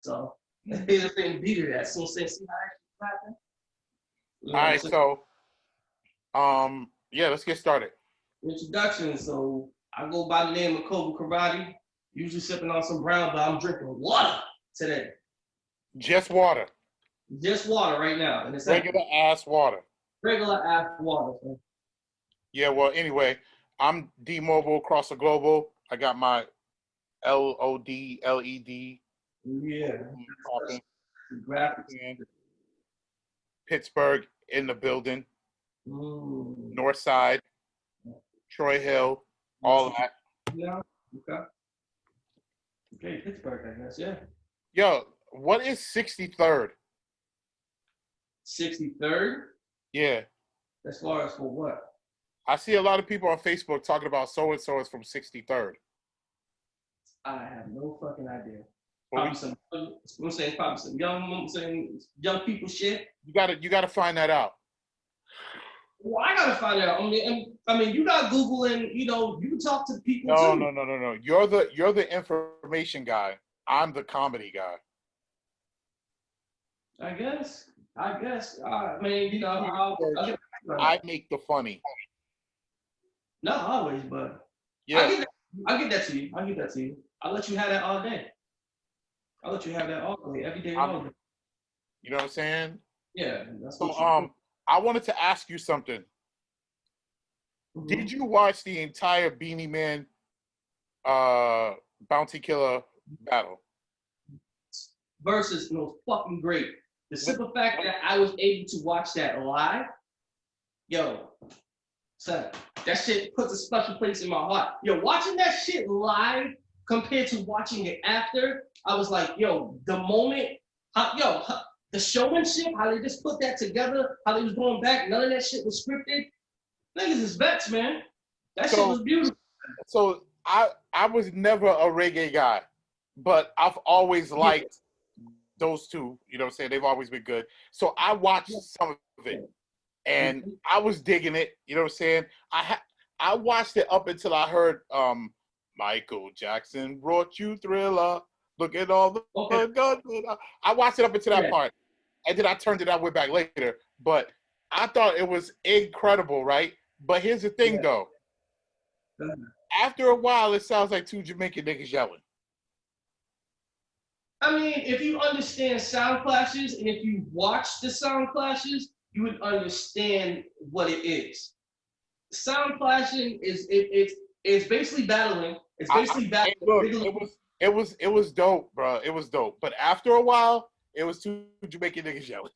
So they just didn't beat it at. So say, see how that happened? All right, so yeah, let's get started. Introduction. So I go by the name of Kobe Karate. Usually sipping on some brown, but I'm drinking water today. Just water. Just water right now. And it's Regular ass water. Regular ass water. Man. Yeah, well, anyway, I'm D-Mobile across the global. I got my LOD, LED. Yeah. Graphics. Pittsburgh in the building. North Side. Troy Hill. All that. Yeah. Okay. Okay, Pittsburgh, I guess, yeah. Yo, what is 63rd? 63rd? Yeah. As far as for what? I see a lot of people on Facebook talking about so-and-so is from 63rd. I have no fucking idea. Probably probably some young people shit. You gotta find that out. Well, I gotta find out. I mean, you got Google and you can talk to people too. No. You're the information guy. I'm the comedy guy. I guess. I mean, I make the funny. Not always, but yeah. I'll get that to you. I'll let you have that all day. Every day, all day. You know what I'm saying? Yeah. That's so, I wanted to ask you something. Mm-hmm. Did you watch the entire Bennie Man Bounty Killer battle? Verzuz was fucking great. The simple fact that I was able to watch that live, yo, son, that shit puts a special place in my heart. Yo, watching that shit live compared to watching it after, I was like, yo, the moment, the showmanship, how they just put that together, how they was going back, none of that shit was scripted. Niggas is vets, man. That shit was beautiful. So I was never a reggae guy, but I've always liked those two. You know what I'm saying? They've always been good. So I watched some of it, and I was digging it. You know what I'm saying? I watched it up until I heard Michael Jackson brought you Thriller. Look at all the guns. I watched it up until that part. And then I turned it out way back later. But I thought it was incredible, right? But here's the thing, though. After a while, it sounds like two Jamaican niggas yelling. I mean, if you understand sound clashes and if you watch the sound clashes, you would understand what it is. Sound clashing is it's basically battling. It's basically battling. Look, it was dope, bro. It was dope. But after a while, it was two Jamaican niggas yelling.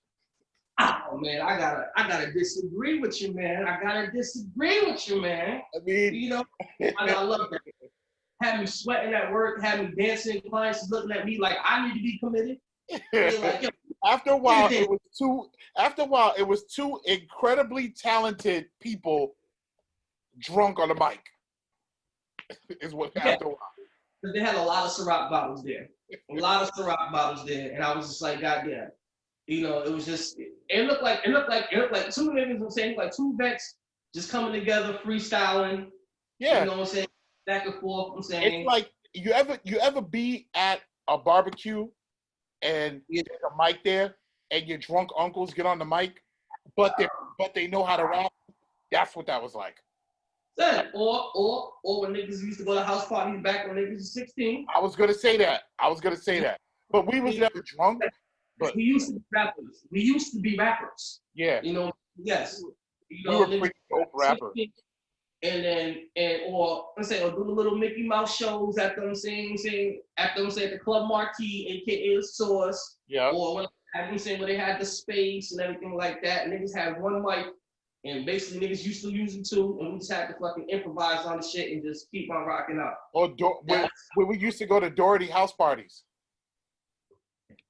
Oh man, I gotta disagree with you, man. I mean, I love that. Had me sweating at work, had me dancing, clients looking at me like I need to be committed. Like, after a while, it was two incredibly talented people drunk on the mic. Is what after a while. Because they had a lot of Ciroc bottles there. And I was just like, God damn. It was just it looked like two niggas, I'm saying, like two vets just coming together, freestyling. Yeah. You know what I'm saying? Back and forth, I'm saying. It's like you ever be at a barbecue and there's a mic there and your drunk uncles get on the mic, but they know how to rap. That's what that was like. Or when niggas used to go to house parties back when niggas was 16. I was gonna say that. But we was never drunk. But we used to be rappers. Yeah. Yes. We were pretty dope rappers. Or do the little Mickey Mouse shows at them saying at the Club Marquee, aka the Source. Yeah. Or when where they had the space and everything like that. Niggas had one mic. And basically, niggas used to use it too, and we just had to fucking improvise on the shit and just keep on rocking out. Or when we used to go to Doherty house parties.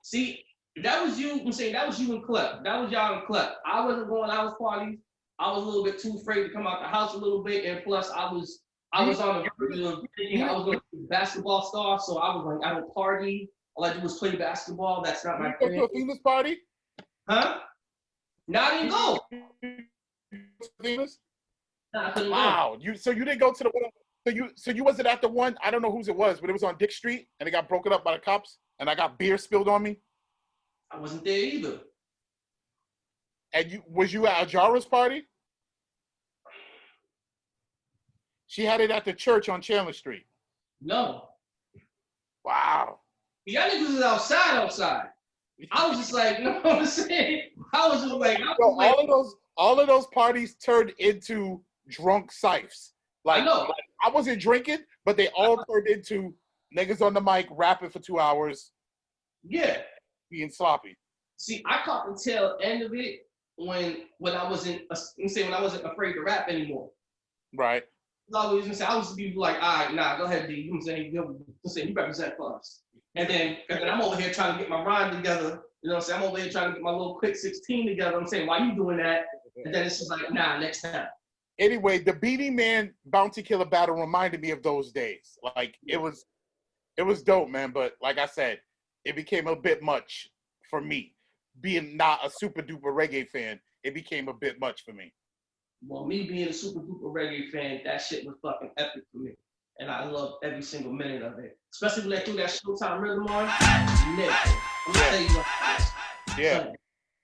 See, that was you. I'm saying that was you and Clep. That was y'all and Clep. I wasn't going to house parties. I was a little bit too afraid to come out the house a little bit, and plus I was on the verge of thinking I was going to be a basketball star, so I was like, I don't party. All I do is play basketball. That's not my thing. You go to a Venus party? Huh? No, I didn't go. Venus? No, I couldn't go. You didn't go to the one. So you wasn't at the one. I don't know whose it was, but it was on Dick Street, and it got broken up by the cops. and I got beer spilled on me. I wasn't there either. And was you at Ajara's party? She had it at the church on Chandler Street. No. Wow. Y'all niggas was outside. I was just like, you know what I'm saying? I was just like, all of those parties turned into drunk sipes. Like, I know. I wasn't drinking, but they all turned into niggas on the mic rapping for 2 hours. Yeah. Being sloppy. See, I caught the tail end of it when I wasn't afraid to rap anymore. Right. I was to be like, all right, nah, go ahead, D. You know what I'm saying? You represent for us. And then I'm over here trying to get my rhyme together. You know what I'm saying? I'm over here trying to get my little quick 16 together. I'm saying, why you doing that? And then it's just like, nah, next time. Anyway, the Bennie Man Bounty Killer battle reminded me of those days. Like, it was dope, man. But like I said, it became a bit much for me. Being not a super duper reggae fan, it became a bit much for me. Well, me being a super duper reggae fan, that shit was fucking epic for me. And I loved every single minute of it. Especially when they threw that Showtime rhythm on. Nigga, I'm gonna tell you what yeah.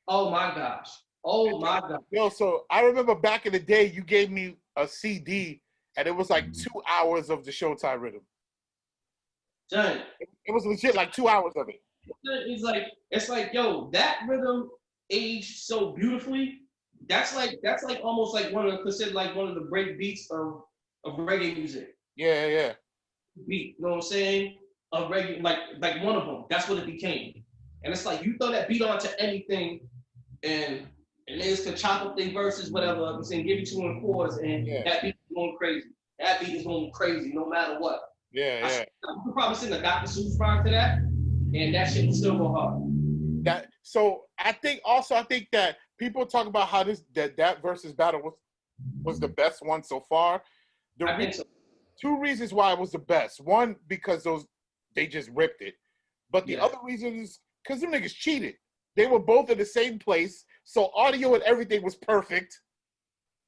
Oh my gosh. Oh my God. Yo, so I remember back in the day, you gave me a CD and it was like 2 hours of the Showtime rhythm. Son, it was legit like 2 hours of it. It's like, yo, that rhythm aged so beautifully. That's like almost like considered like one of the break beats of reggae music. Yeah. Beat, you know what I'm saying? Of reggae, like one of them. That's what it became. And it's like you throw that beat onto anything, and niggas can chop up their verses, whatever. I'm saying, give you 2 and 4s, and that beat is going crazy. That beat is going crazy, no matter what. Yeah. You could probably send a Dr. Seuss rhyme to that, and that shit will still go hard. So I think that people talk about how that versus battle was the best one so far. I think so. 2 reasons why it was the best. One, because they just ripped it. But the other reason is because them niggas cheated. They were both in the same place, so audio and everything was perfect.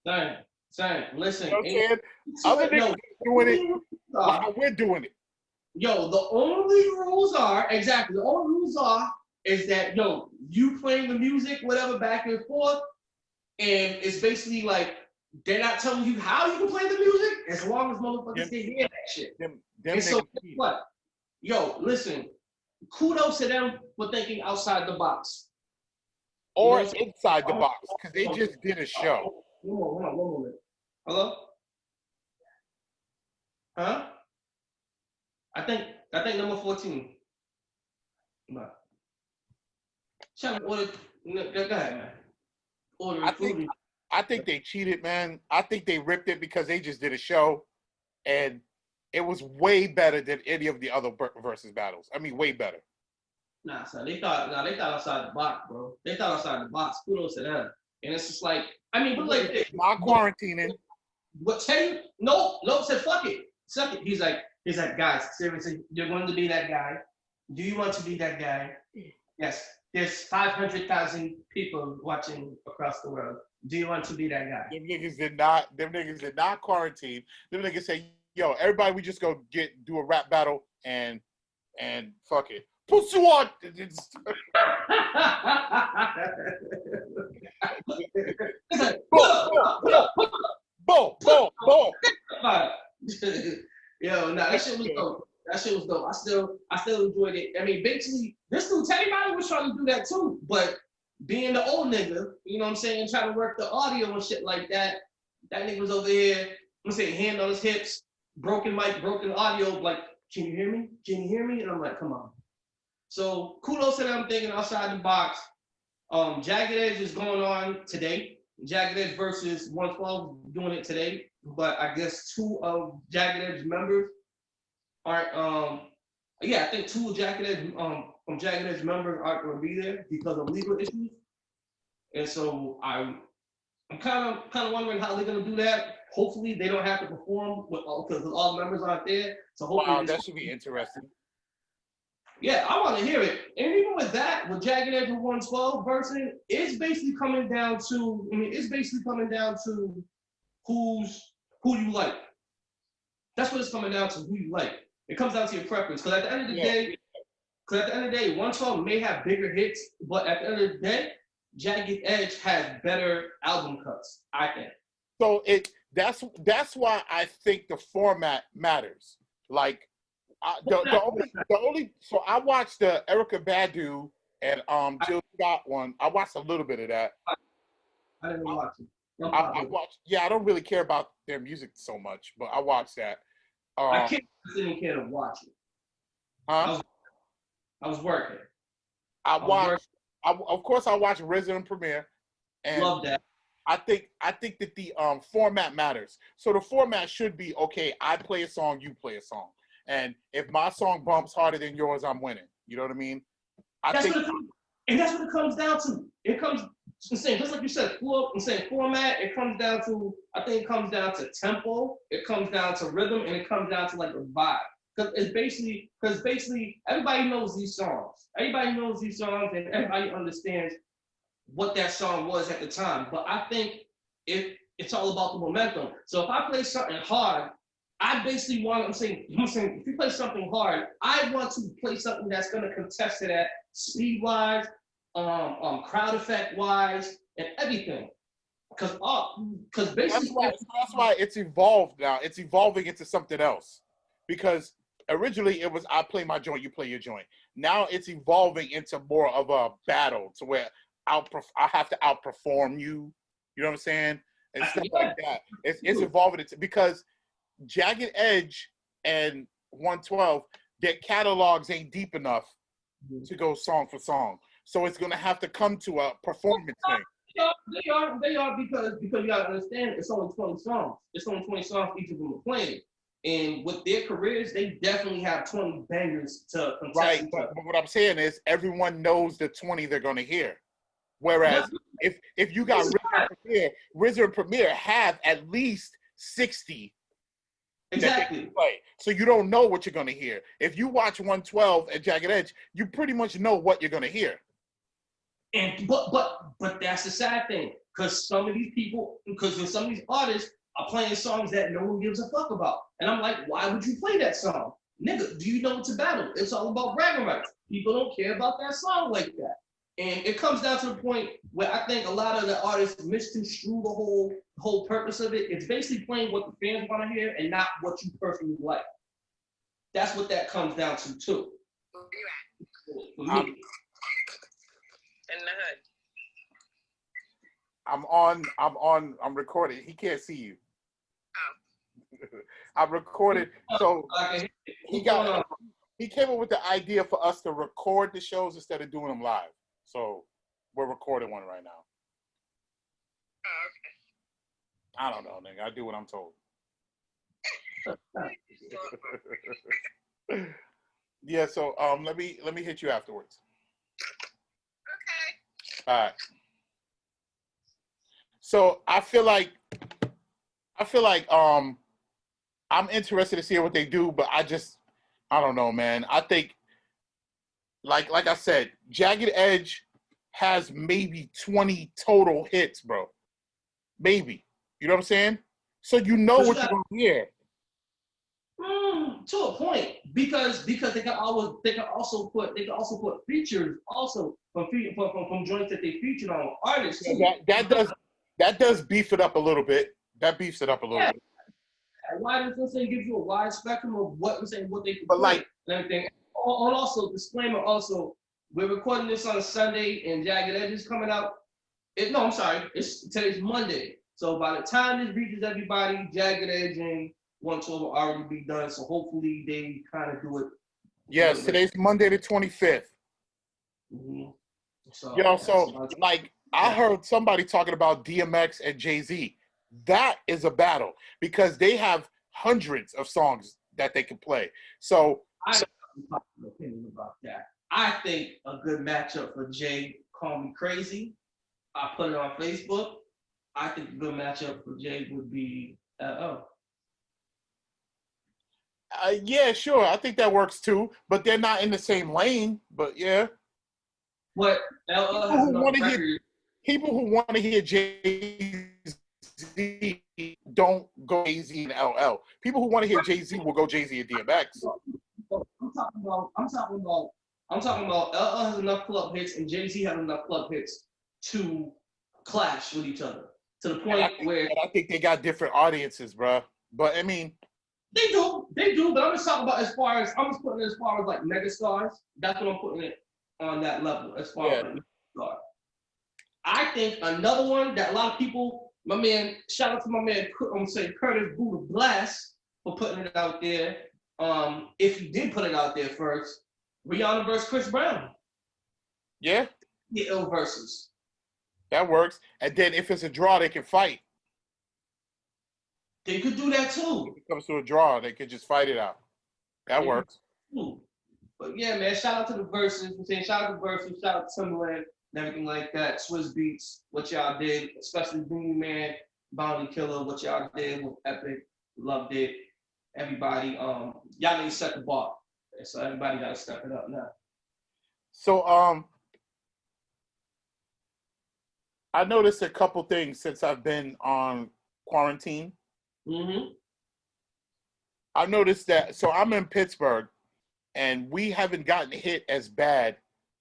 Son, listen. You know other niggas doing it while we're doing it. Yo, the only rules are is that, yo, you playing the music, whatever, back and forth, and it's basically like they're not telling you how you can play the music as long as motherfuckers can hear that shit. And so what? Yo, listen, kudos to them for thinking outside the box. Or inside the box, because they just did a show. Hold on, one moment. Hello? Huh? I think number 14. No. Shut up, order. Go ahead, man. Order. I think they cheated, man. I think they ripped it because they just did a show, and it was way better than any of the other versus battles. I mean, way better. Nah, son. They thought outside the box, bro. They thought outside the box. Kudos to them. And it's just like, I mean, but like, not quarantining. What tell you? No, said fuck it. Suck it. He's like, guys, seriously, you're going to be that guy. Do you want to be that guy? Yes. There's 500,000 people watching across the world. Do you want to be that guy? Them niggas did not quarantine. Them niggas say, yo, everybody, we just go do a rap battle and fuck it. Put you on. Boom. Yo, nah, that shit was dope. I still enjoyed it. I mean, basically, this dude, Teddy Riley was trying to do that too, but being the old nigga, you know what I'm saying, trying to work the audio and shit like that, that nigga was over here, I'm saying, hand on his hips, broken mic, broken audio, like, can you hear me? Can you hear me? And I'm like, come on. So kudos to them thinking outside the box. Jagged Edge is going on today. Jagged Edge versus 112 doing it today, but I guess 2 of Jagged Edge members aren't. I think 2 of Jagged Edge from Jagged Edge members aren't going to be there because of legal issues, and so I'm kind of wondering how they're going to do that. Hopefully, they don't have to perform because all the members aren't there. So hopefully, that should be interesting. Yeah, I want to hear it. And even with that, with Jagged Edge and 112 versus, it's basically coming down to, who you like. That's what it's coming down to, who you like. It comes down to your preference. Because at the end of the day, Because at the end of the day, 112 may have bigger hits, but at the end of the day, Jagged Edge has better album cuts, I think. So that's why I think the format matters. Like the only so I watched the Erykah Badu and Jill Scott one. I watched a little bit of that. I didn't watch it. No I watched. Yeah, I don't really care about their music so much, but I watched that. I didn't care to watch it. Huh? I was working. Of course, I watched Resident Premiere, and love that. I think that the format matters. So the format should be okay. I play a song, you play a song, and if my song bumps harder than yours, I'm winning. You know what I mean? That's what it comes down to. It comes saying just like you said, format. It comes down to it comes down to tempo. It comes down to rhythm, and it comes down to like a vibe. Because basically everybody knows these songs. Everybody knows these songs, and everybody understands what that song was at the time. But I think it's all about the momentum. So if I play something hard, I basically I'm saying if you play something hard, I want to play something that's gonna contest to that speed wise, crowd effect wise, and everything. Because basically that's why it's evolved now. It's evolving into something else. Because originally it was I play my joint, you play your joint. Now it's evolving into more of a battle to where I have to outperform you. You know what I'm saying? And stuff like that. It's evolving into because Jagged Edge and 112, their catalogs ain't deep enough to go song for song. So it's gonna have to come to a performance thing. They are because you gotta understand it's only 20 songs. It's only 20 songs each of them are playing. And with their careers, they definitely have 20 bangers to contest. Right, but what I'm saying is everyone knows the 20 they're gonna hear. Whereas if you got RZA and Premier have at least 60. Exactly. So you don't know what you're gonna hear. If you watch 112 and Jagged Edge, you pretty much know what you're gonna hear. And but that's the sad thing, because some of these artists are playing songs that no one gives a fuck about. And I'm like, why would you play that song? Nigga, do you know it's a battle? It's all about bragging rights. People don't care about that song like that. And it comes down to the point where I think a lot of the artists misconstrue the whole purpose of it. It's basically playing what the fans want to hear and not what you personally like. That's what that comes down to too. For me. In the hood. I'm recording. He can't see you. Oh. I'm recorded. So he came up with the idea for us to record the shows instead of doing them live. So we're recording one right now. Oh, okay. I don't know, nigga. I do what I'm told. Yeah, so let me hit you afterwards. Okay. All right. So I feel like I'm interested to see what they do, but I don't know, man. I think like I said, Jagged Edge has maybe 20 total hits, bro. Maybe. You know what I'm saying? So you know what you're gonna hear. To a point, because they can also put features also from joints that they featured on artists. Yeah, that does beef it up a little bit. That beefs it up a little bit. Why does this thing give you a wide spectrum of what they can but play and everything? And also, disclaimer also, we're recording this on a Sunday and Jagged Edge is coming out. Today's Monday. So by the time this reaches everybody, Jagged Edge and 112 will already be done. So hopefully they kind of do it. Yes, today's Monday the 25th. Mm-hmm. I heard somebody talking about DMX and Jay-Z. That is a battle because they have hundreds of songs that they can play. So I have an opinion about that. I think a good matchup for Jay, Call Me Crazy. I put it on Facebook. I think a good matchup for Jay would be LL. Yeah, sure. I think that works too, but they're not in the same lane. But yeah. But LL has enough records. People who want to hear Jay-Z don't go Jay-Z and LL. People who want to hear Jay-Z will go Jay-Z and DMX. I'm talking about I'm talking about LL has enough club hits and Jay-Z has enough club hits to clash with each other to the point where I think they got different audiences, bro. But I mean, they do. But I'm just talking about as far as I'm just putting it as far as like mega stars. That's what I'm putting it on that level as far as like mega stars. I think another one that a lot of people, my man, shout out to my man, I'm saying Curtis Buddha Blast for putting it out there. If he did put it out there first, Rihanna versus Chris Brown. Yeah. The ill versus. That works. And then if it's a draw, they can fight. They could do that too. If it comes to a draw, they could just fight it out. That works. But yeah, man, shout out to the verses. I'm saying shout out to Verzuz, shout out to Timberland and everything like that. Swiss Beats, what y'all did, especially Bennie Man, Bounty Killer, what y'all did was epic. Loved it. Everybody, y'all need to set the bar. So everybody gotta step it up now. So I noticed a couple things since I've been on quarantine. Mm-hmm. I noticed that, so I'm in Pittsburgh, and we haven't gotten hit as bad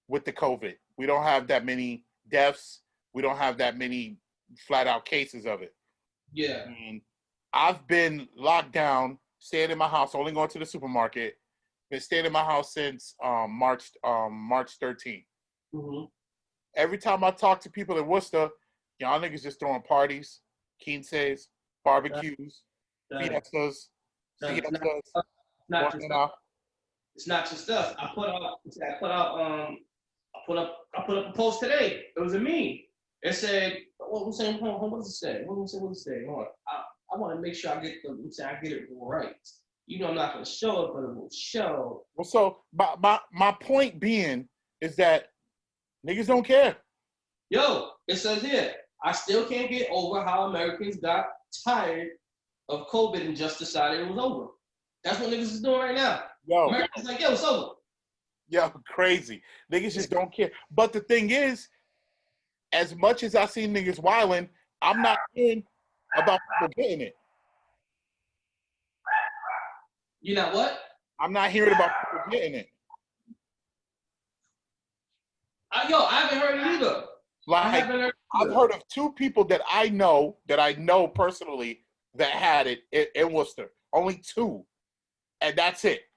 with the COVID. We don't have that many deaths. We don't have that many flat out cases of it. Yeah. And I've been locked down, staying in my house, only going to the supermarket. Been staying in my house since March 13th. Mm-hmm. Every time I talk to people in Worcester, y'all niggas just throwing parties, quinces, barbecues, fiestas, It's not just us. I put up a post today. It was a meme. It said, what was it saying? What does it say? What does it say? Hold on. I want to make sure I get it right. You know, I'm not gonna show it, but it will show. Well, so my point being is that niggas don't care. Yo, it says here, I still can't get over how Americans got tired of COVID and just decided it was over. That's what niggas is doing right now. Yo, Americans like, yo, it's over. Yo, crazy. Niggas just don't care. But the thing is, as much as I see niggas wilding, I'm not hearing about people getting it. You know what? I'm not hearing about people getting it. I haven't heard it either. Like, I've heard of 2 people that I know personally that had it in Worcester. Only 2. And that's it.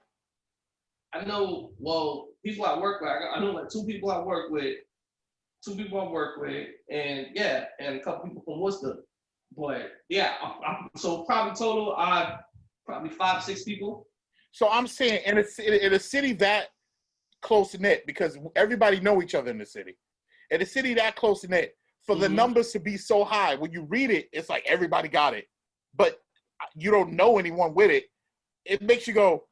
I know, well, people I work with, I know like 2 people I work with, and yeah, and a couple people from Worcester. But yeah, so probably total, probably 5, 6 people. So I'm saying in a city that close knit, because everybody know each other in the city. In a city that close knit, for the numbers to be so high, when you read it, it's like everybody got it, but you don't know anyone with it. It makes you go,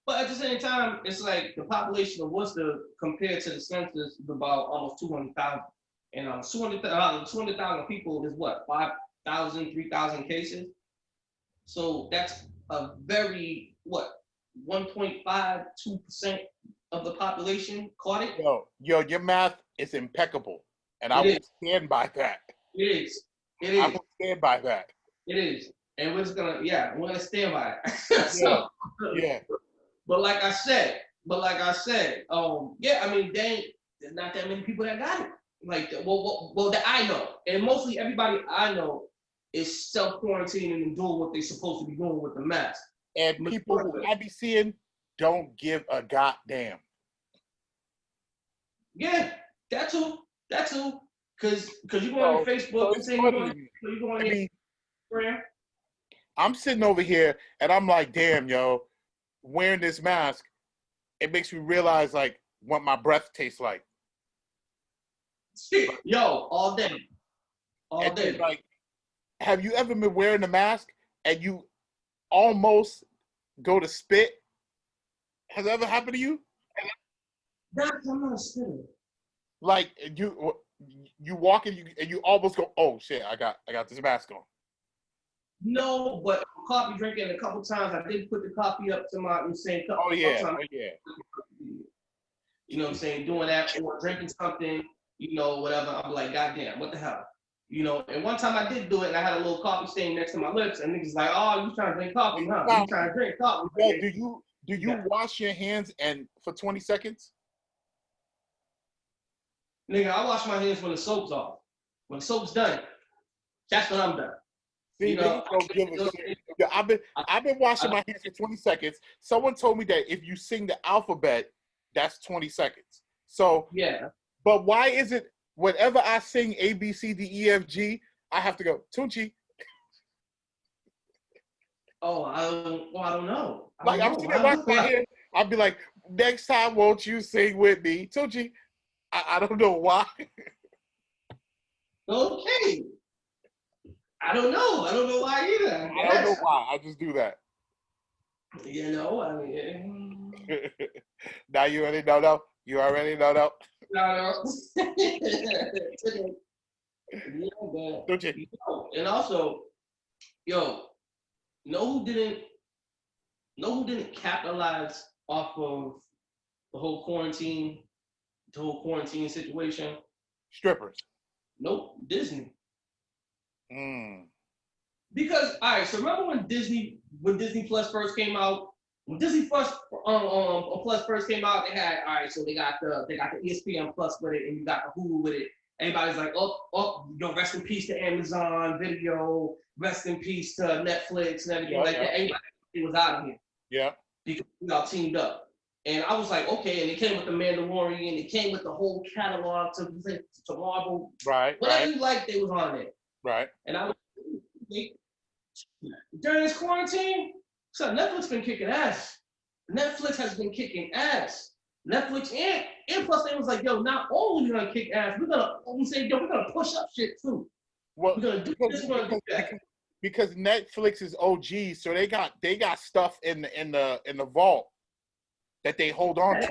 But at the same time, it's like the population of Worcester compared to the census is about almost 200,000. And 200,000 people is what, 5,000, 3,000 cases? So that's a very, 1.5, 2% of the population caught it? Yo, your math is impeccable. And I will stand by that. It is. I will stand by that. It is. And we're just gonna, we're gonna stand by it. So, yeah. But like I said, I mean, there's not that many people that got it. Like, well, that I know. And mostly everybody I know is self-quarantining and doing what they're supposed to be doing with the mask. And people who I be seeing don't give a goddamn. Yeah, that too. Cause you go on Facebook, you go on Instagram. I'm sitting over here and I'm like, damn, yo, wearing this mask, it makes me realize like what my breath tastes like. Yo, all day. Then, like, have you ever been wearing a mask and you almost go to spit? Has that ever happened to you? I'm not a spitter. Like you walk and you almost go, oh shit, I got this mask on. No, but coffee drinking a couple times, I did put the coffee up to my same cup. Oh yeah. You know what I'm saying? Doing that or drinking something, whatever. I'm like, goddamn, what the hell? And one time I did do it and I had a little coffee stain next to my lips and niggas like, oh, you trying to drink coffee, huh? You trying to drink coffee. Yeah, Do you wash your hands and for 20 seconds? Nigga, I wash my hands when the soap's off. When the soap's done, that's when I'm done. See, You know, don't give a shit. Yeah, I've been washing my hands for 20 seconds. Someone told me that if you sing the alphabet, that's 20 seconds. So yeah. But why is it whenever I sing A B C D E F G, I have to go Tunchi? Oh, I don't know. Like I'm sitting washing my hands, I'll be like, next time, won't you sing with me, Tunchi? I don't know why. Okay. I don't know. I don't know why either. I don't know why. I just do that. You know, I mean. Now you already know, though. You already know, though. No. Yeah, but, and also, yo, know who didn't capitalize off of the whole quarantine situation? Strippers. Nope, Disney. Mm. Because so remember when Disney Plus first came out? When Disney Plus Plus first came out, they had so they got the ESPN Plus with it, and you got the Hulu with it. Everybody's like, rest in peace to Amazon Video, rest in peace to Netflix and everything that. Everybody was out of here. Yeah. Because we all teamed up. And I was like, okay, and it came with the Mandalorian, it came with the whole catalog to Marvel. Right. Whatever you like, they was on there. Right. And I was during this quarantine, so Netflix been kicking ass. Netflix has been kicking ass. Netflix and plus they was like, yo, not only we gonna kick ass, we're gonna push up shit too. Well, we're gonna do this, we're gonna do that. Because Netflix is OG, so they got stuff in the vault that they hold on to.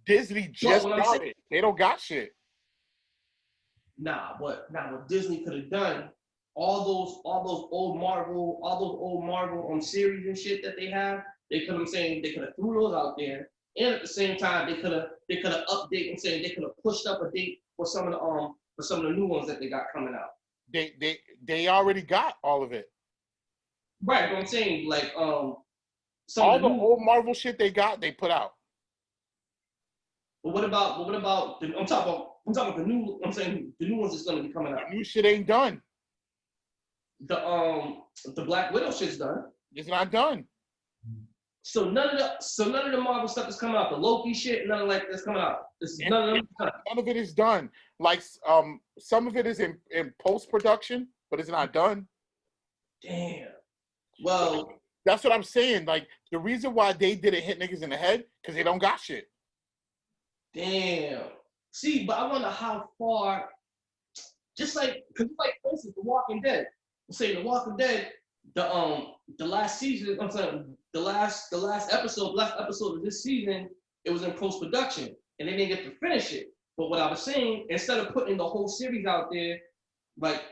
Disney just got it. They don't got shit. What Disney could have done, all those old Marvel series and shit that they have, they could have threw those out there, and at the same time they could have updated and saying they could have pushed up a date for some of the new ones that they got coming out. They already got all of it. Right, but I'm saying like some all of the old Marvel shit they put out. But what about I'm talking about the new. I'm saying the new ones that's gonna be coming out. The new shit ain't done. The Black Widow shit's done. It's not done. So none of the Marvel stuff is coming out. The Loki shit, none of that's coming out. None of it is done. Like some of it is in post production, but it's not done. Damn. Well, that's what I'm saying. Like the reason why they didn't hit niggas in the head because they don't got shit. Damn. See, but I wonder how far. Just like, cause like for instance, The Walking Dead. I'm saying The Walking Dead. The last season. I'm saying the last episode of this season. It was in post production, and they didn't get to finish it. But what I was saying, instead of putting the whole series out there, like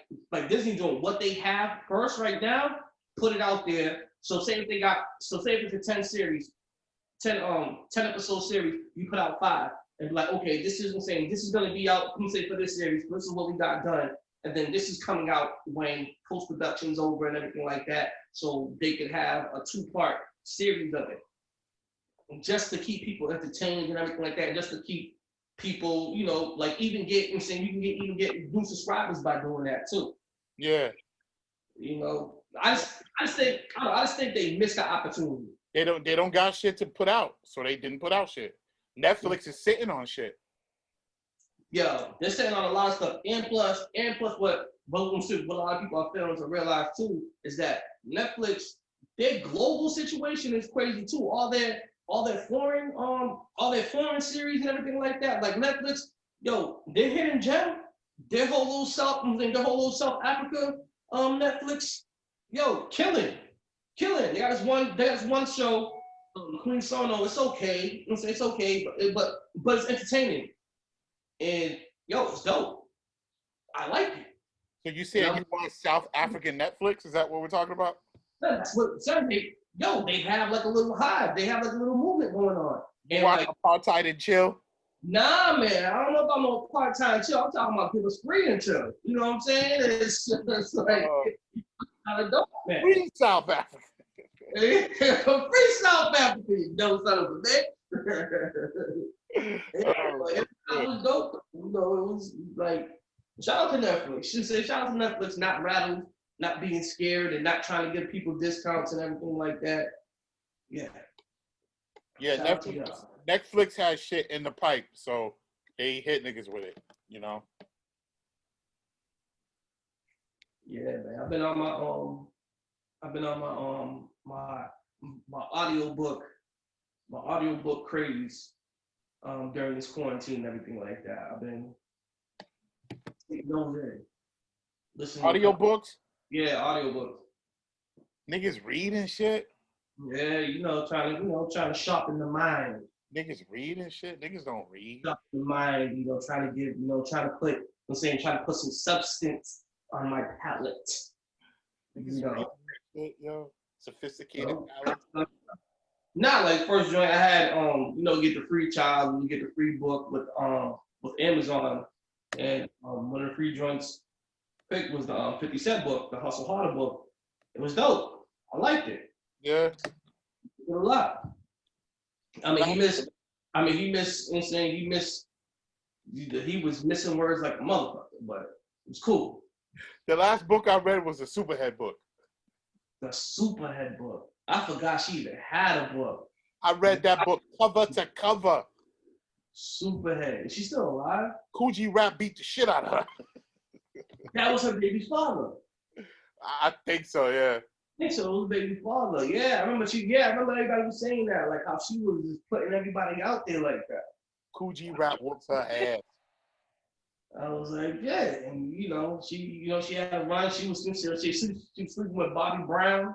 Disney doing what they have first right now, put it out there. So say if it's a 10 episode series, you put out 5. And be like, okay, this is going to be out, for this series, this is what we got done. And then this is coming out when post-production's over and everything like that. So they could have a 2-part series of it. Just to keep people entertained and everything like that. Just to keep people, like even get, you can get new subscribers by doing that too. Yeah. I just think they missed the opportunity. They don't got shit to put out. So they didn't put out shit. Netflix is sitting on shit. Yo, they're sitting on a lot of stuff. And plus what a lot of people are failing to realize too is that Netflix, their global situation is crazy too. All their foreign series and everything like that. Like Netflix, yo, their hidden gem, their whole little South Africa Netflix, yo, killing. They got this one show. Queen Sono, it's okay. It's okay, but it's entertaining. And yo, it's dope. I like it. So you said you want South African Netflix? Is that what we're talking about? That's what they have like a little hive. They have like a little movement going on. You watch Apartheid and Chill? Nah, man. I don't know about no part-time chill. I'm talking about give us free and chill. You know what I'm saying? It's like kind of dope, man. Free South Africa. Freestyle faculty, you know, son of a bitch. Yeah, but it was dope. You know, it was like, shout out to Netflix. She said, shout out to Netflix, not rattled, not being scared, and not trying to give people discounts and everything like that. Yeah. Yeah, Shout out to y'all. Netflix has shit in the pipe, so they hit niggas with it, you know? Yeah, man. I've been on my audiobook craze during this quarantine and everything like that. I've been taking those in. Listening Audiobooks? Yeah, audiobooks. Niggas read and shit? Yeah, trying to sharpen the mind. Niggas read and shit? Niggas don't read. Sharpen the mind, trying to give, trying to put, trying to put some substance on my palate. Niggas read shit, yo. Sophisticated palate. Not like first joint I had, get the free child, you get the free book with Amazon, and one of the free joints picked was the 50 Cent book, the Hustle Harder book. It was dope. I liked it. Yeah. It did a lot. He was missing words like a motherfucker, but it was cool. The last book I read was the Superhead book. The Superhead book. I forgot she even had a book. I read that book cover to cover. Superhead. Is she still alive? Coogee Rap beat the shit out of her. That was her baby's father. I think so, yeah. I think so, it was baby's father. Yeah, I remember everybody was saying that, like how she was just putting everybody out there like that. Coogee Rap whoops her ass. I was like, yeah, and she had a run. She was sleeping with Bobby Brown.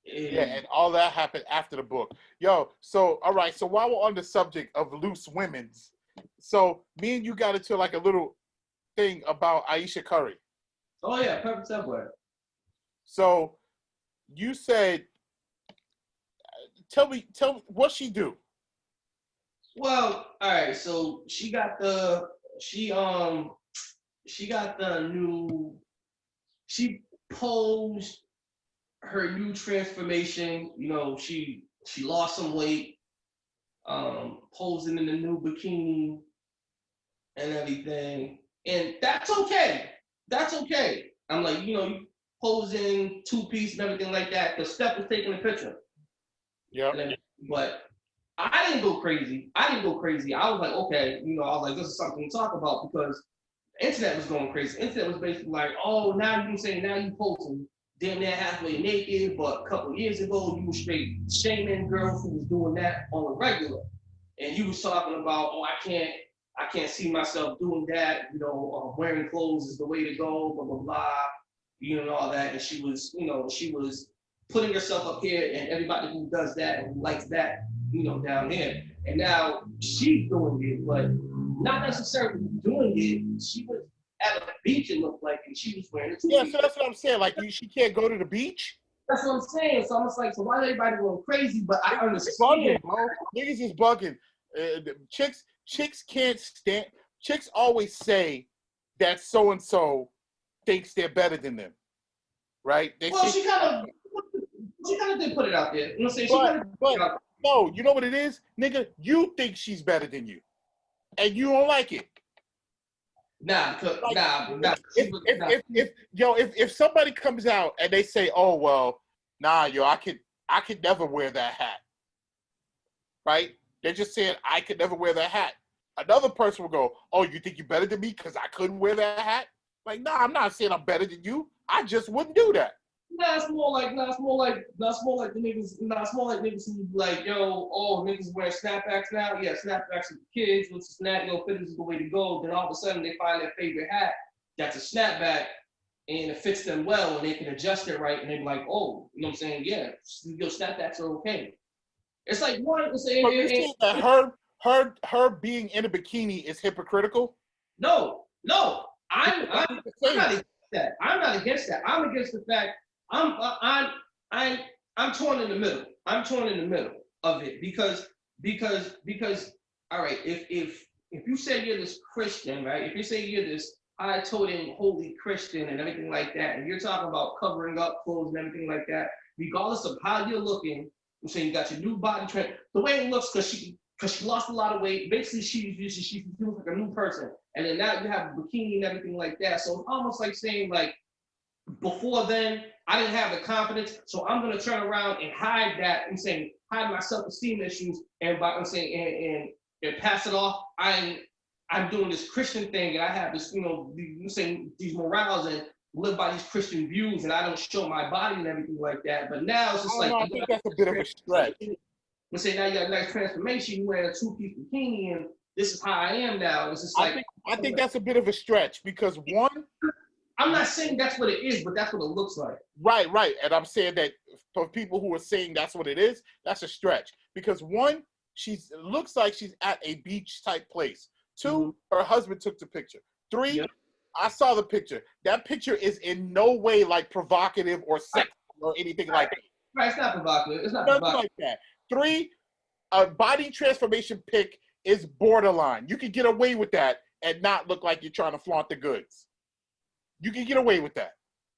Yeah, and all that happened after the book. Yo, so all right, so while we're on the subject of loose women's, so me and you got into like a little thing about Ayesha Curry. Oh yeah, perfect segue. So you said, tell me what she do. Well, all right, so she got the new, she posed her new transformation. She lost some weight, posing in the new bikini and everything, and that's okay. That's okay. I'm like, you posing two-piece and everything like that. The Steph was taking a picture. Yeah. But I didn't go crazy. I was like, okay, I was like, this is something to talk about because the internet was going crazy. The internet was basically like, oh, now you posting damn near halfway naked, but a couple of years ago you were straight shaming girls who was doing that on a regular. And you was talking about, oh, I can't see myself doing that, wearing clothes is the way to go, blah, blah, blah, all that. And she was putting herself up here and everybody who does that and who likes that, down here. And now she's doing it, but not necessarily doing it. She was at a beach, it looked like, and she was wearing it. Yeah, so that's what I'm saying. Like, she can't go to the beach? That's what I'm saying. So I'm just like, so why is everybody going crazy? But I understand. Bugging, bro. Niggas is bugging. Chicks can't stand. Chicks always say that so and so thinks they're better than them, right? She kind of did put it out there. You know what I'm saying? But no, you know what it is, nigga. You think she's better than you, and you don't like it. Nah. If somebody comes out and they say, oh well, nah, yo, I could never wear that hat, right? They're just saying I could never wear that hat. Another person will go, oh, you think you're better than me because I couldn't wear that hat? Like, nah, I'm not saying I'm better than you. I just wouldn't do that. It's more like the niggas who like, niggas wearing snapbacks now. Yeah, snapbacks for kids. What's a snap? Fitness is the way to go. Then all of a sudden they find their favorite hat that's a snapback and it fits them well and they can adjust it right and they're like, oh, you know what I'm saying? Yeah, snapbacks are okay. It's like one saying that her being in a bikini is hypocritical. No, I'm not against that. I'm not against that. I'm against the fact I'm torn in the middle. I'm torn in the middle of it because all right, if you say you're this Christian, right? If you say you're this high-toting holy Christian and everything like that, and you're talking about covering up clothes and everything like that, regardless of how you're looking, I'm saying you got your new body trend. The way it looks, because she lost a lot of weight. Basically, she feels like a new person. And then now you have a bikini and everything like that. So it's almost like saying, like, before then, I didn't have the confidence, so I'm gonna turn around and hide that. I'm saying hide my self-esteem issues, and by I'm saying and pass it off. I'm doing this Christian thing, and I have this, I'm saying these morals and live by these Christian views, and I don't show my body and everything like that. But now it's just like I think that's a bit of a stretch. Let's say now you got a nice transformation. You wear a two-piece bikini, and this is how I am now. It's just like I think that's a bit of a stretch because one. I'm not saying that's what it is, but that's what it looks like. Right. And I'm saying that for people who are saying that's what it is, that's a stretch. Because one, it looks like she's at a beach type place. Two, her husband took the picture. Three, I saw the picture. That picture is in no way like provocative or sexual or anything like that. Right, it's not provocative. It's not Nothing provocative. like that. Three, a body transformation pic is borderline. You can get away with that and not look like you're trying to flaunt the goods. You can get away with that.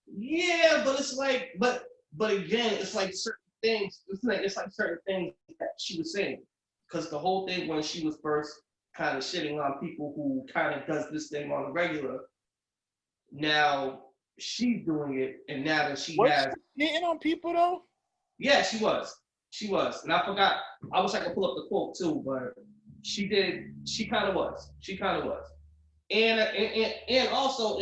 Yeah, but it's like, but again, it's like certain things. It's like certain things that she was saying, because the whole thing when she was first kind of shitting on people who kind of does this thing on the regular. Now she's doing it, and now that she has hitting on people though. Yeah, she was, and I forgot. I wish I could pull up the quote too, but she did. She kind of was. And also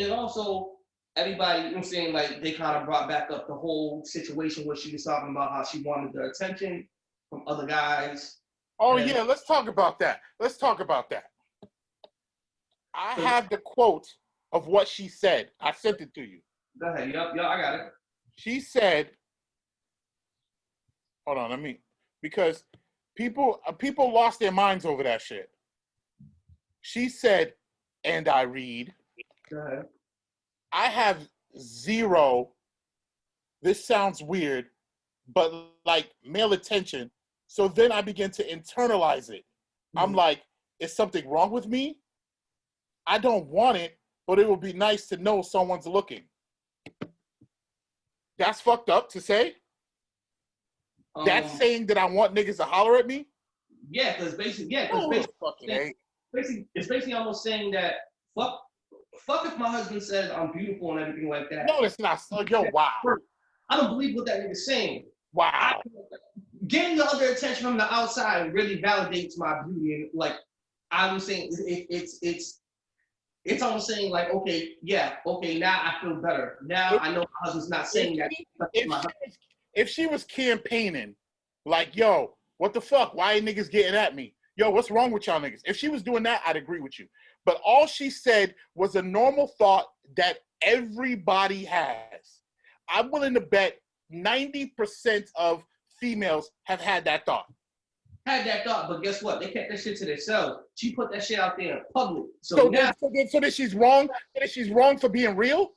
everybody, you know what I'm saying, like they kind of brought back up the whole situation where she was talking about how she wanted the attention from other guys. Oh yeah, let's talk about that. I have the quote of what she said. I sent it to you. Go ahead. Yup, I got it. She said, hold on, because people lost their minds over that shit. She said, and I read, go ahead. I have zero, this sounds weird, but like male attention. So then I begin to internalize it. I'm like, is something wrong with me? I don't want it, but it would be nice to know someone's looking. That's fucked up to say. That's saying that I want niggas to holler at me? Yeah, because basically, it's basically almost saying that fuck if my husband says I'm beautiful and everything like that. No, it's not. Yo, wow. I don't believe what that nigga's saying. Wow. Getting the other attention from the outside really validates my beauty, and like I'm saying, it's almost saying like, okay, now I feel better. Now I know my husband's not saying that. If she was campaigning, like, yo, what the fuck? Why ain't niggas getting at me? Yo, what's wrong with y'all niggas? If she was doing that, I'd agree with you. But all she said was a normal thought that everybody has. I'm willing to bet 90% of females have had that thought. But guess what? They kept that shit to themselves. She put that shit out there in public. So that she's wrong. That she's wrong for being real.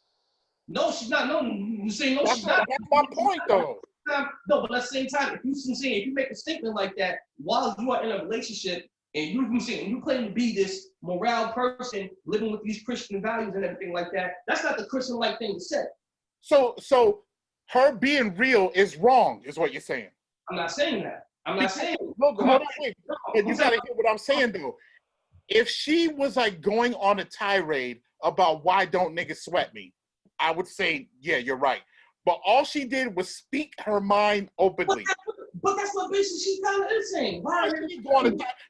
No, she's not. No, you say no. That's my point, though. No, but at the same time, if you make a statement like that while you are in a relationship and you claim to be this moral person living with these Christian values and everything like that, that's not the Christian-like thing to say. So her being real is wrong, is what you're saying. I'm not saying that. I'm not saying. Hold on, wait. You gotta hear what I'm saying though. If she was like going on a tirade about why don't niggas sweat me, I would say, yeah, you're right. But all she did was speak her mind openly. But that's what basically she kind of is saying. Why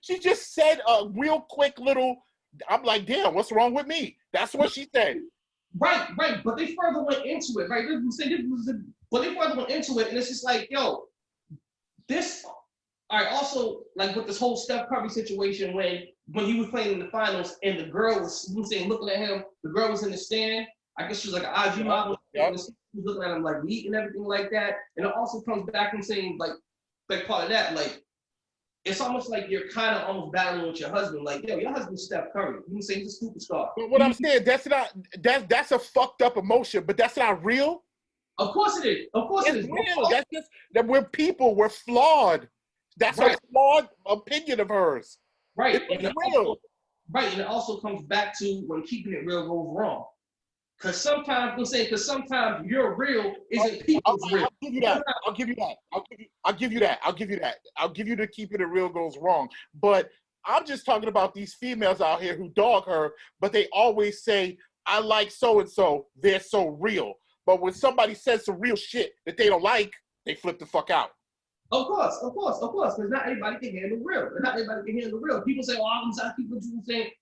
she just said a real quick little, I'm like, damn, what's wrong with me? That's what she said. Right. But they further went into it, right? But they further went into it, and it's just like, yo, this. All right. Also, like with this whole Steph Curry situation, when he was playing in the finals, and the girl was looking at him. The girl was in the stand. I guess she was like an IG model. Yep. She was looking at him like neat and everything like that. And it also comes back and saying like part of that, like it's almost like you're kind of almost battling with your husband. Like, yo, your husband's Steph Curry. You can say he's a superstar. But what I'm saying, that's a fucked up emotion, but that's not real. Of course it is. It's real. That's just that we're people. We're flawed. That's a flawed opinion of hers. Right. It's real. And it also comes back to when keeping it real goes wrong. Cause sometimes we'll say, cause sometimes your real isn't people's real. I'll give you that. I'll give you that. I'll give you that. I'll give you that. I'll give you the keeping it real goes wrong. But I'm just talking about these females out here who dog her, but they always say, I like so-and-so, they're so real. But when somebody says some real shit that they don't like, they flip the fuck out. Of course, because not everybody can handle real. Not everybody can handle real. People say, all the time people do say,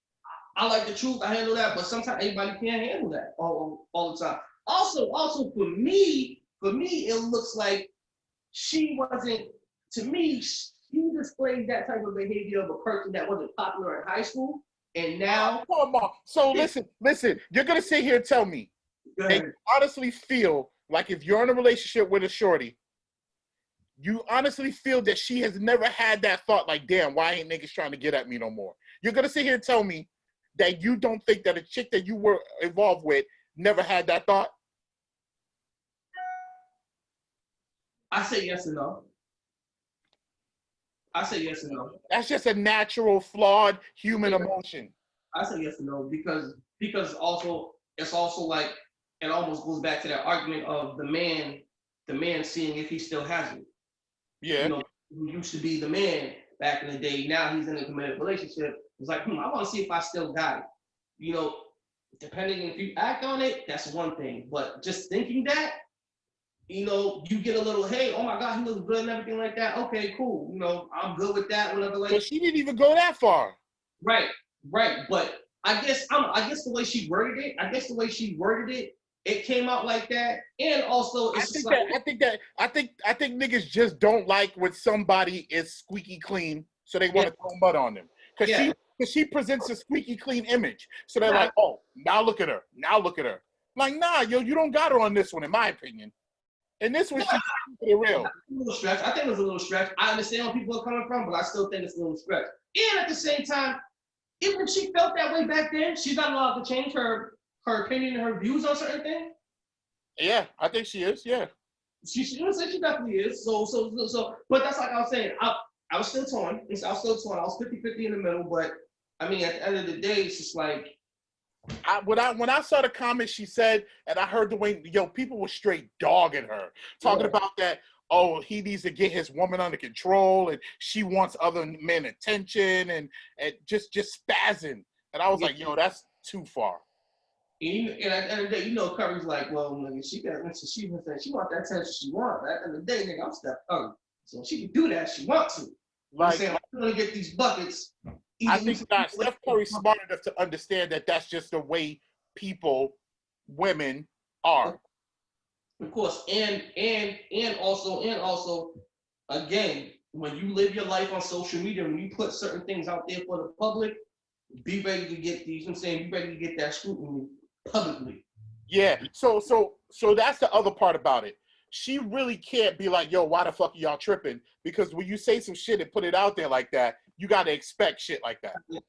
I like the truth, I handle that, but sometimes everybody can't handle that all the time. Also, for me, it looks like she wasn't, to me, she displayed that type of behavior of a person that wasn't popular in high school, and now. Come on. So listen, you're gonna sit here and tell me that you honestly feel like if you're in a relationship with a shorty, you honestly feel that she has never had that thought like, damn, why ain't niggas trying to get at me no more? You're gonna sit here and tell me that you don't think that a chick that you were involved with never had that thought? I say yes and no. I say yes and no. That's just a natural, flawed human emotion. I say yes and no because also it's also like it almost goes back to that argument of the man seeing if he still has it. Yeah. You know, who used to be the man back in the day. Now he's in a committed relationship. It's like, I want to see if I still got it. You know, depending if you act on it, that's one thing. But just thinking that, you know, you get a little, hey, oh my God, he looks good and everything like that. Okay, cool. You know, I'm good with that. Whatever. Like, but she didn't even go that far. Right. But I guess the way she worded it, it came out like that. And also, I think niggas just don't like when somebody is squeaky clean, so they want to throw mud on them. Because she presents a squeaky clean image. So they're like, oh, now look at her. Like, nah, yo, you don't got her on this one, in my opinion. And this one, she's real. A little stretch. I think it was a little stretch. I understand where people are coming from, but I still think it's a little stretch. And at the same time, even if she felt that way back then, she's not allowed to change her opinion and her views on certain things. Yeah, I think she is. Yeah, she definitely is. So. But that's like I was saying. I was still torn. I was 50-50 in the middle. But I mean, at the end of the day, it's just like. When I saw the comments she said, and I heard the way people were straight dogging her, talking about that. Oh, he needs to get his woman under control, and she wants other men attention, and just spazzing. And I was like, yo, that's too far. And at the end of the day, Curry's like, well, nigga, she want that attention she want. At the end of the day, nigga, I'm Steph Curry, so she can do that if she wants to. Like, I'm saying, I'm gonna get these buckets. I think Steph Curry's smart enough to understand that that's just the way women are. Of course, and also, again, when you live your life on social media, when you put certain things out there for the public, be ready to get these. I'm saying, be ready to get that scrutiny publicly. Yeah. So that's the other part about it. She really can't be like, yo, why the fuck are y'all tripping? Because when you say some shit and put it out there like that, you gotta expect shit like that. So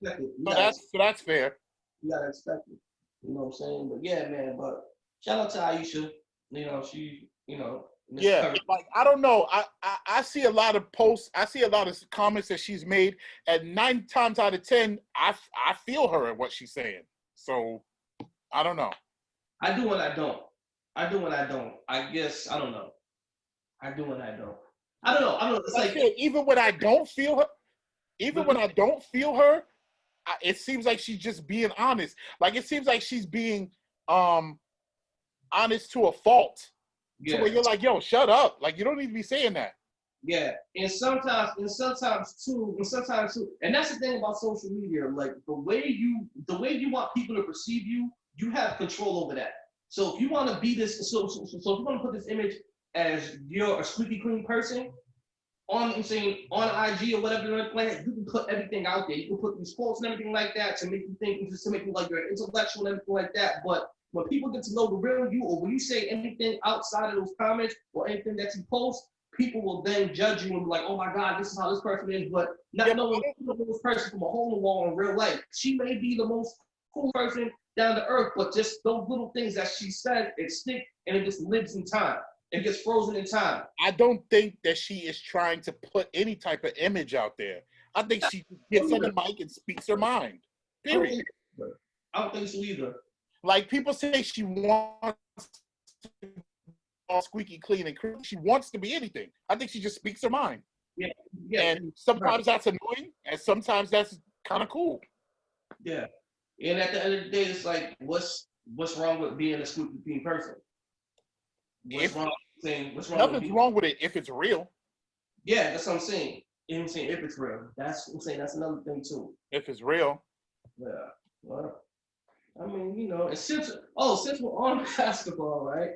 that's fair. You gotta expect it. You know what I'm saying? But yeah, man. But shout out to Ayesha. She. Yeah, like I don't know. I see a lot of posts. I see a lot of comments that she's made, and 9 times out of 10, I feel her in what she's saying. So I don't know. I do and I don't. I guess I don't know. I do and I don't. I don't know. It's like even when I don't feel her, it seems like she's just being honest. Like it seems like she's being honest to a fault. Yeah. So where you're like, yo, shut up. Like you don't need to be saying that. Yeah. And sometimes too, and that's the thing about social media. Like the way you want people to perceive you, you have control over that. So if you want to be this, so if you want to put this image as you're a squeaky clean person on IG or whatever, like you can put everything out there. You can put these quotes and everything like that to make you think, just to make you like you're intellectual and everything like that. But when people get to know the real you, or when you say anything outside of those comments or anything that you post, people will then judge you and be like, oh my God, this is how this person is, but not knowing this person from a hole in the wall in real life. She may be the most cool person down to earth, but just those little things that she said, it stick and it just lives in time. It gets frozen in time. I don't think that she is trying to put any type of image out there. I think she gets on the mic and speaks her mind. Period. I don't think so either. Like people say she wants to be all squeaky clean and clean. She wants to be anything. I think she just speaks her mind. Yeah. And sometimes that's annoying, and sometimes that's kind of cool. Yeah. And at the end of the day, it's like, what's wrong with being a squeaky clean person? What's wrong Nothing's wrong with it if it's real. Yeah, that's what I'm saying. You know what I'm saying? If it's real. That's what I'm saying. That's another thing too. If it's real. Yeah. Well, I mean, you know, and since we're on basketball, right?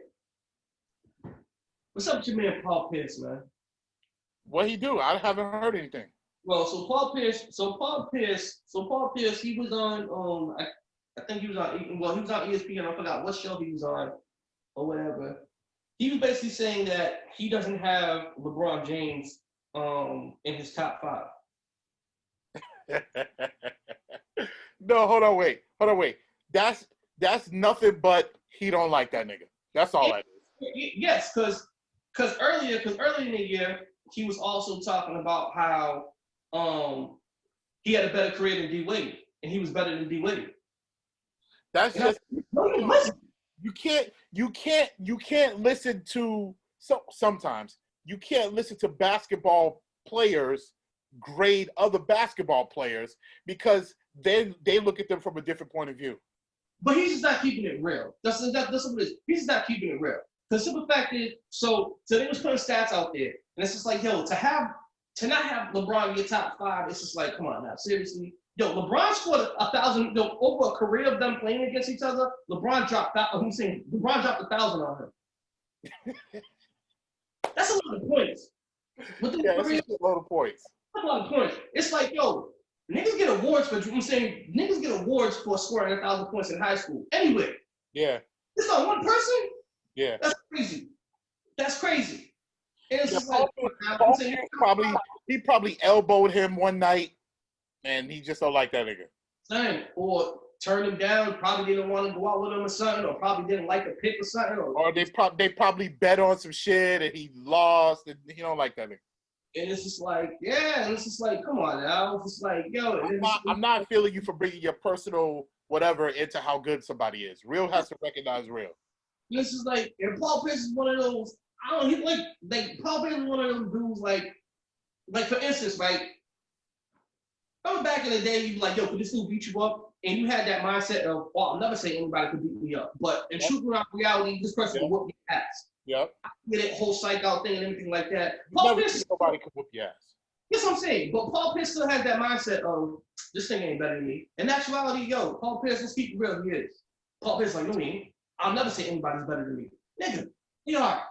What's up with your man Paul Pierce, man? What he do? I haven't heard anything. Well, so Paul Pierce, he was on I think he was on he was on ESPN, I forgot what show he was on or whatever. He was basically saying that he doesn't have LeBron James in his top 5. No, hold on, wait. That's nothing but he don't like that nigga. That's all that is. Yes, because earlier in the year he was also talking about how he had a better career than D Wade, and he was better than D Wade. That's just you can't listen to sometimes you can't listen to basketball players grade other basketball players because they look at them from a different point of view. But he's just not keeping it real. That's what it is. He's just not keeping it real. The simple fact is, so they was putting stats out there, and it's just like, yo, to not have LeBron in your top 5, it's just like, come on now, seriously. Yo, LeBron scored 1,000. Yo, over a career of them playing against each other, LeBron dropped 1,000 on him. That's a lot of points. That's a lot of points. That's a lot of points. It's like, yo, niggas get awards for. Niggas get awards for scoring 1,000 points in high school. Anyway. Yeah. It's not one person. Yeah. That's crazy. And it's just like, he probably elbowed him one night, and he just don't like that nigga. Same. Or turned him down. Probably didn't want to go out with him or something, or probably didn't like the pick or something. Or they probably bet on some shit and he lost, and he don't like that nigga. And it's just like, yeah, and it's just like, come on now. It's just like, yo. I'm not feeling you for bringing your personal whatever into how good somebody is. Real has to recognize real. This is like, and Paul Pierce is one of those. I don't. He like Paul Pierce is one of those dudes. Like for instance, right? Remember back in the day, you be like, yo, could this dude beat you up? And you had that mindset of, well, I'll never say anybody could beat me up. But in truth and reality, this person will whoop your ass. Yep. I get it, whole psych out thing and everything like that. Paul Pierce, nobody could whoop your ass. That's what I'm saying. But Paul Pierce still has that mindset of, this thing ain't better than me. In actuality, yo, Paul Pierce, let's keep it real, he is. Paul Pierce like, no, he ain't. I'll never say anybody's better than me. Nigga, you are.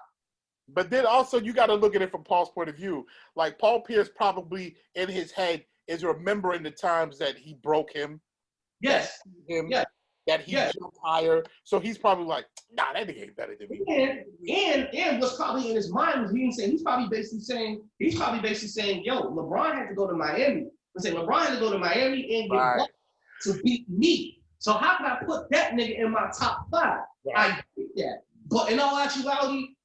But then also, you got to look at it from Paul's point of view. Like, Paul Pierce probably, in his head, is remembering the times that he broke him. Yes. That he jumped higher. So he's probably like, nah, that nigga ain't better than me. And what's probably in his mind was he's probably basically saying, yo, LeBron had to go to Miami. LeBron had to go to Miami and get to beat me. So how can I put that nigga in my top 5? Right. I get that. But in all actuality,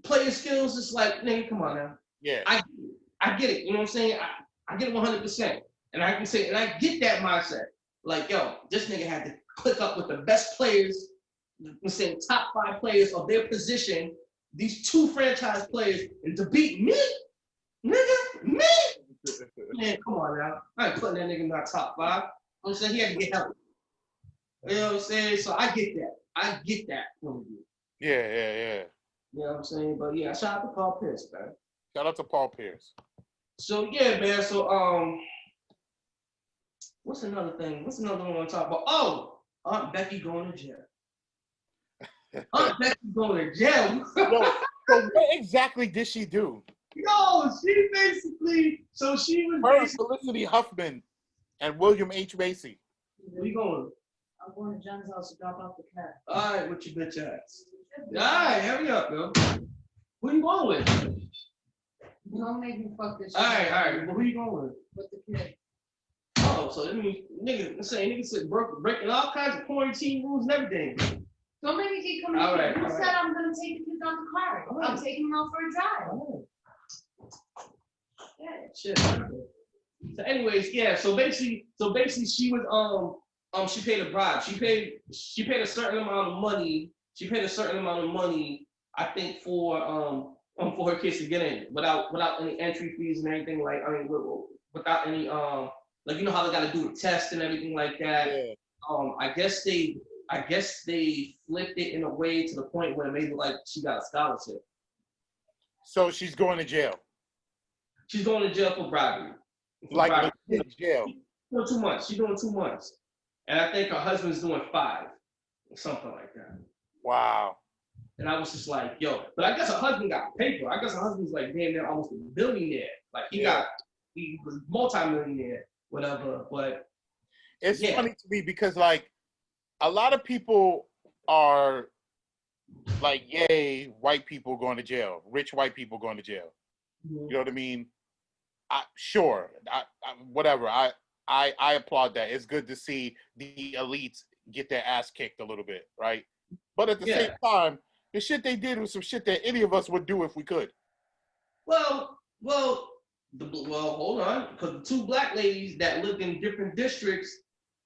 player skills is like, nigga, come on now. Yeah. I get it. You know what I'm saying? I get it 100%. And I can say, and I get that mindset. Like, yo, this nigga had to click up with the best players, I'm saying top 5 players of their position, these 2 franchise players, and to beat me, nigga, me? Man, come on now. I ain't putting that nigga in my top 5. I'm saying he had to get help. You know what I'm saying? So I get that. I get that point of view. Yeah. You know what I'm saying? But yeah, shout out to Paul Pierce, man. Shout out to Paul Pierce. So yeah, man. So what's another thing? What's another one I want to talk about? Oh, Aunt Becky going to jail. Aunt Becky going to jail. So what exactly did she do? Yo, she basically, so she was Her, Felicity Huffman and William H. Macy. Where you going? I'm going to John's house to drop off the cat. All right, with your bitch ass. All right, hurry up, yo. Who you going with? Don't make me fuck this shit. All right. Well, who you going with? With the kid. Oh, so that means niggas said breaking all kinds of quarantine rules and everything. Don't make me keep coming all here. Right, I said I'm going to take the kids out the car. All right. I'm taking them out for a drive. Yeah, shit. So anyways, yeah, so basically she was She paid a bribe. She paid a certain amount of money. She paid a certain amount of money, I think, for her kids to get in without any entry fees and anything, like, I mean, without any like, you know how they got to do a test and everything like that. Yeah. I guess they flipped it in a way to the point where it made it like she got a scholarship. So she's going to jail. She's going to jail for bribery. Like jail. She's doing 2 months. She's doing 2 months. And I think her husband's doing 5 or something like that. Wow. And I was just like, yo, but I guess her husband got paper. I guess her husband's like damn near almost a billionaire. Like he was multi-millionaire, whatever. But it's funny to me because like a lot of people are like, yay, white people going to jail, rich white people going to jail. Mm-hmm. You know what I mean? Whatever. I applaud that. It's good to see the elites get their ass kicked a little bit, right? But at the same time, the shit they did was some shit that any of us would do if we could. Well, hold on, because the 2 black ladies that lived in different districts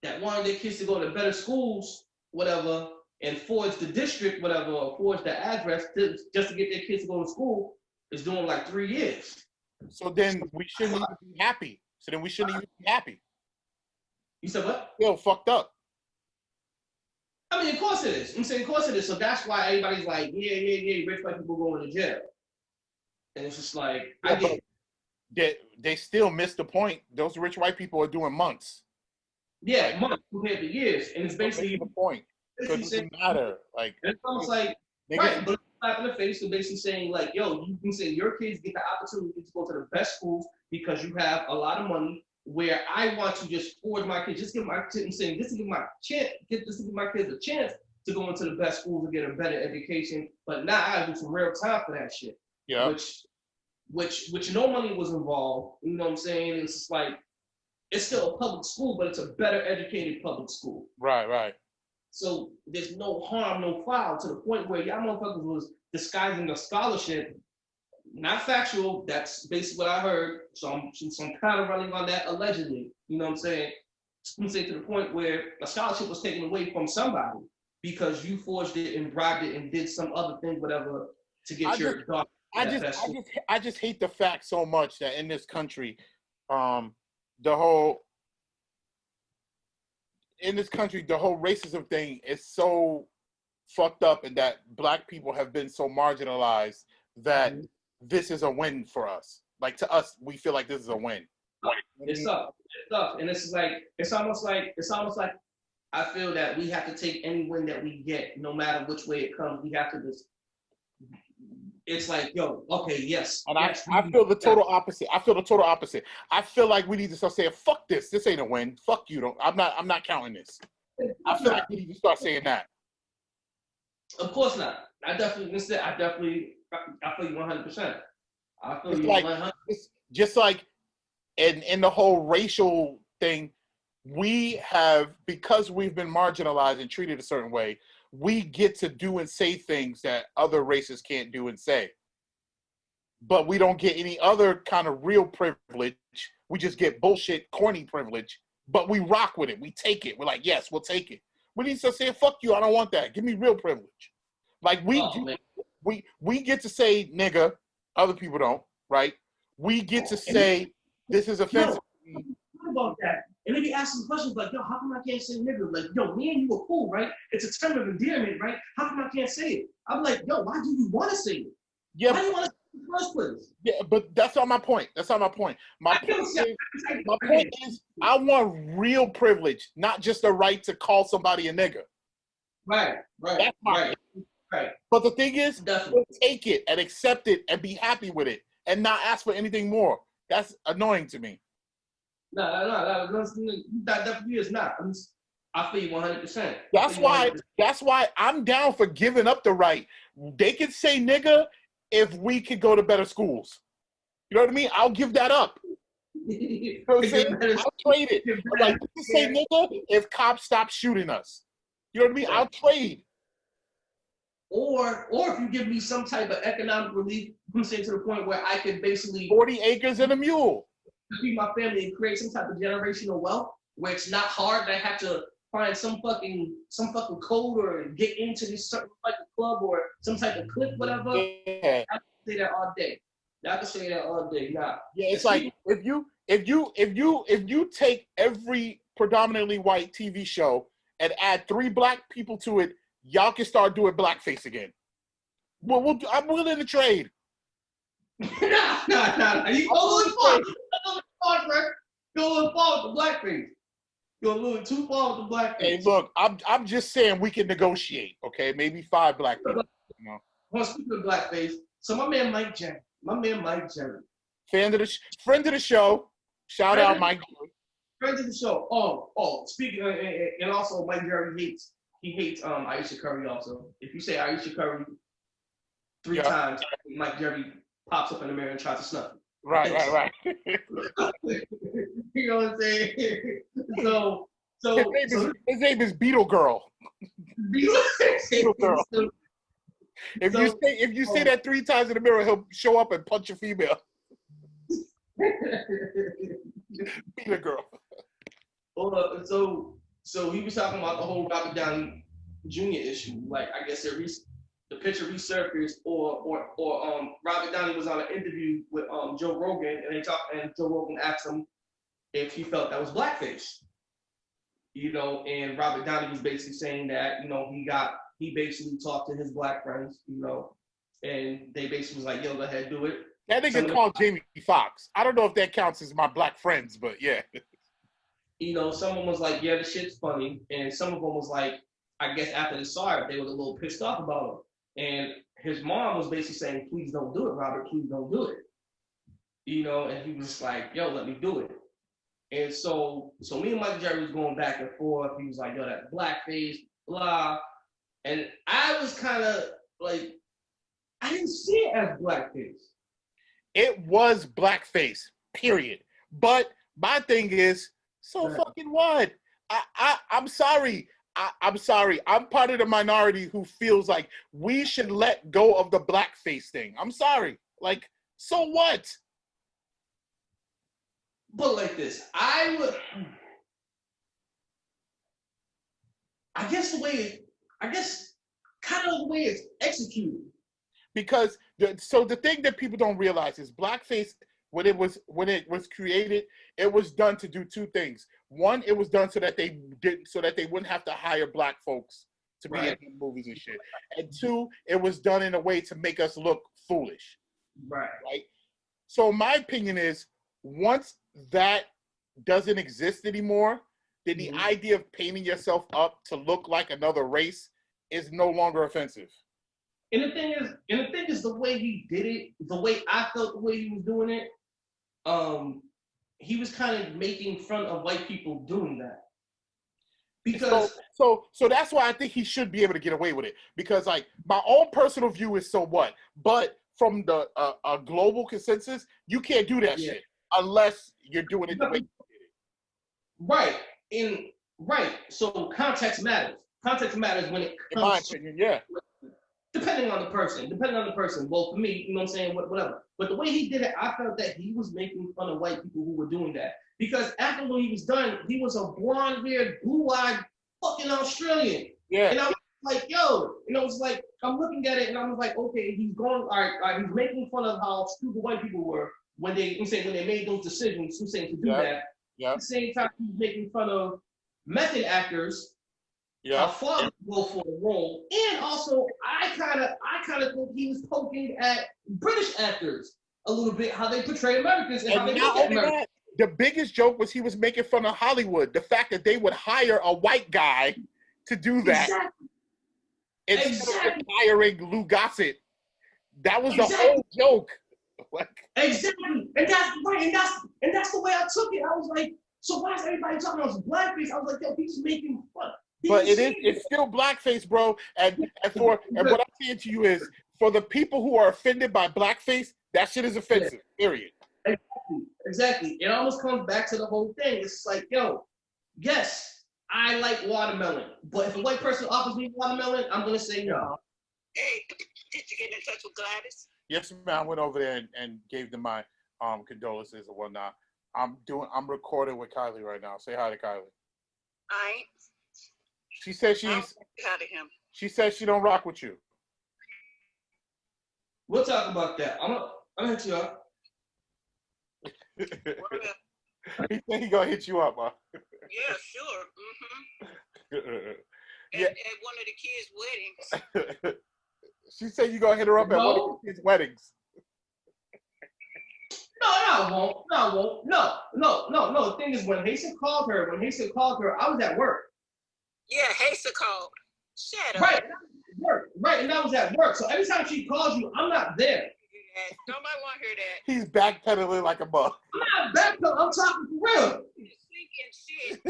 that wanted their kids to go to better schools, whatever, and forged the district, whatever, or forged the address just to get their kids to go to school, is doing like 3 years. So then we shouldn't even be happy. You said what? Yo, fucked up. I mean, of course it is. I'm saying, of course it is. So that's why everybody's like, yeah, rich white people going to jail. And it's just like, they still missed the point. Those rich white people are doing months. Yeah, months compared to years. And it's basically the point. It doesn't matter. Like, it's almost like, right, but it's slap in the face of basically saying, like, yo, you can say your kids get the opportunity to go to the best schools because you have a lot of money, where I want to just forge my kids, just give my kids, I'm saying, this to give my kids a chance to go into the best schools and get a better education. But now I gotta do some real time for that shit. Yeah. Which no money was involved. You know what I'm saying? It's just like, it's still a public school, but it's a better educated public school. Right. So there's no harm, no foul, to the point where y'all motherfuckers was disguising a scholarship. Not factual, that's basically what I heard. So I'm kind of running on that allegedly. You know what I'm saying? I'm saying to the point where a scholarship was taken away from somebody because you forged it and bribed it and did some other thing, whatever, to get your daughter. I just hate the fact so much that in this country, the whole racism thing is so fucked up, and that black people have been so marginalized that this is a win for us. Like, to us, we feel like this is a win. It's tough, and it's almost like I feel that we have to take any win that we get, no matter which way it comes. We have to just. It's like, yo, okay, yes. And I feel the total opposite. I feel like we need to start saying, fuck this. This ain't a win. Fuck you. I'm not counting this. I feel like we need to start saying that. Of course not. I feel you 100%. I feel it's you like, 100%. It's just like in the whole racial thing, we have, because we've been marginalized and treated a certain way, we get to do and say things that other races can't do and say. But we don't get any other kind of real privilege. We just get bullshit, corny privilege, but we rock with it. We take it. We're like, yes, we'll take it. We need to say, fuck you, I don't want that. Give me real privilege. Like, we get to say nigga, other people don't, right? We get to say this is offensive. What about that? And they be asking questions like, yo, how come I can't say nigga? Like, yo, me and you are cool, right? It's a term of endearment, right? How come I can't say it? I'm like, yo, why do you want to say it? Yeah, why do you want to say it in the first place? Yeah, but that's not my point. My point is, I want real privilege, not just the right to call somebody a nigga. Right. That's my right. But the thing is, Definitely. take it and accept it and be happy with it and not ask for anything more. That's annoying to me. No, that definitely is not. I feel you 100%. That's why I'm down for giving up the right. They can say nigga if we could go to better schools. You know what I mean? I'll give that up. You know what I'm saying? I'll trade it. Like, you can say nigga if cops stop shooting us. You know what I mean? I'll trade. Or if you give me some type of economic relief, I'm saying, to the point where I can basically 40 acres and a mule. feed my family and create some type of generational wealth where it's not hard. I have to find some fucking code or get into this certain fucking club or some type of clique, whatever. Yeah. I can say that all day. I can say that all day. Nah. Yeah, it's like if you take every predominantly white TV show and add 3 black people to it, y'all can start doing blackface again. Well, I'm willing to trade. Nah. You go a little far, bro. Go a little far with the blackface. Go a little too far with the blackface. Hey, look, I'm just saying we can negotiate, okay? Maybe 5 black people. You know. Well, speaking of blackface, so my man Mike Jerry. Friend of the show. Shout out Mike Jerry. Friend of the show. Oh. Speaking of, and also Mike Jerry hates Ayesha Curry also. If you say Ayesha Curry 3 times, Mike Jerry pops up in the mirror and tries to snuff it. Right. You know what I'm saying? So his name is Beetle Girl. Beetle Girl. If you say that 3 times in the mirror, he'll show up and punch a female. Beetle Girl. So he was talking about the whole Robert Downey Jr. issue. Like, I guess the picture resurfaced, or Robert Downey was on an interview with Joe Rogan, and Joe Rogan asked him if he felt that was blackface. You know, and Robert Downey was basically saying that, you know, he basically talked to his black friends, you know, and they basically was like, yo, go ahead, do it. That nigga called Jamie Foxx. I don't know if that counts as my black friends, but yeah. You know, someone was like, yeah, the shit's funny. And some of them was like, I guess after they saw it, they were a little pissed off about it. And his mom was basically saying, please don't do it, Robert, please don't do it. You know, and he was like, yo, let me do it. And so me and Mike Jerry was going back and forth. He was like, yo, that's blackface, blah. And I was kind of like, I didn't see it as blackface. It was blackface, period. But my thing is, so fucking what? I'm sorry. I'm sorry. I'm part of the minority who feels like we should let go of the blackface thing. I'm sorry. Like, so what? But like this, I guess kind of the way it's executed. Because the thing that people don't realize is blackface, when it was created, it was done to do 2 things. One, it was done so that they wouldn't have to hire black folks to be in movies and shit. And 2, it was done in a way to make us look foolish. Right. So my opinion is, once that doesn't exist anymore, then the idea of painting yourself up to look like another race is no longer offensive. And the thing is the way he did it, the way I felt the way he was doing it, he was kind of making fun of white people doing that. Because so that's why I think he should be able to get away with it. Because like my own personal view is so what, but from the global consensus, you can't do that shit unless you're doing it the way you did it. Right. So context matters. Context matters when it comes. In my opinion, yeah. Depending on the person. Well, for me, you know what I'm saying, whatever. But the way he did it, I felt that he was making fun of white people who were doing that. Because after when he was done, he was a blonde-haired, blue-eyed fucking Australian. Yeah. And I was like, yo, you know, it's like, I'm looking at it and I was like, okay, he's going, all right, he's making fun of how stupid white people were when they made those decisions, who's saying to do that. Yeah. At the same time, he's making fun of method actors. How far to go for the role, and also I kind of think he was poking at British actors a little bit, how they portray Americans and how they look at Americans. The biggest joke was he was making fun of Hollywood, the fact that they would hire a white guy to do that instead of hiring Lou Gossett. That was the whole joke. Exactly, and that's right, and that's the way I took it. I was like, so why is everybody talking about blackface? I was like, yo, he's making fun. But it's still blackface, bro. And what I'm saying to you is, for the people who are offended by blackface, that shit is offensive. Period. Exactly. It almost comes back to the whole thing. It's like, yo, yes, I like watermelon, but if a white person offers me watermelon, I'm gonna say no. Hey, did you get in touch with Gladys? Yes, man. I went over there and gave them my condolences and whatnot. I'm recording with Kylie right now. Say hi to Kylie. All right. She says I'll get out of him. she says she don't rock with you. We'll talk about that. I'm hit you up. Word up. He said he gonna hit you up, huh? Yeah, sure. Yeah. At one of the kids' weddings. She said you gonna hit her up at one of his weddings. No, I won't. No, I won't. No. The thing is, when Hasten called her, I was at work. Yeah, Hasa called. Shut up. Right, and I was at work. Right, and I was at work. So every time she calls you, I'm not there. Nobody want to hear that. He's backpedaling like a bug. I'm not back. I'm talking for real. Sinking shit.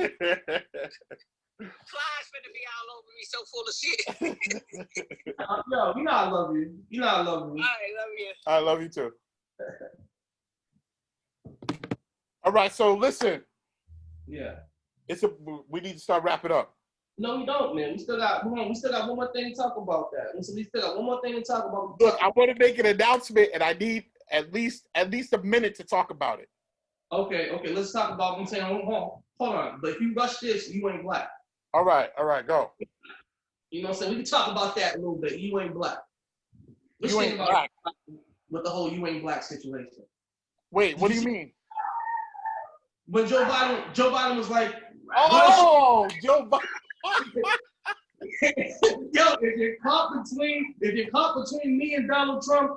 Clyde's finna be all over me, so full of shit. Yo, you know I love you. You know I love you. All right, love you. I love you too. All right, so listen. Yeah. We need to start wrapping up. No, we don't, man. We still got one more thing to talk about that. We still got one more thing to talk about. Look, I want to make an announcement, and I need at least a minute to talk about it. Okay. Let's talk about. I'm saying, hold on. But if you rush this, you ain't black. All right, go. You know what I'm saying? We can talk about that a little bit. You ain't black. Let's You think ain't about black. with the whole you ain't black situation. Wait, what do you mean? When Joe Biden was like, oh, Joe Biden. yo, if you're caught between me and Donald Trump,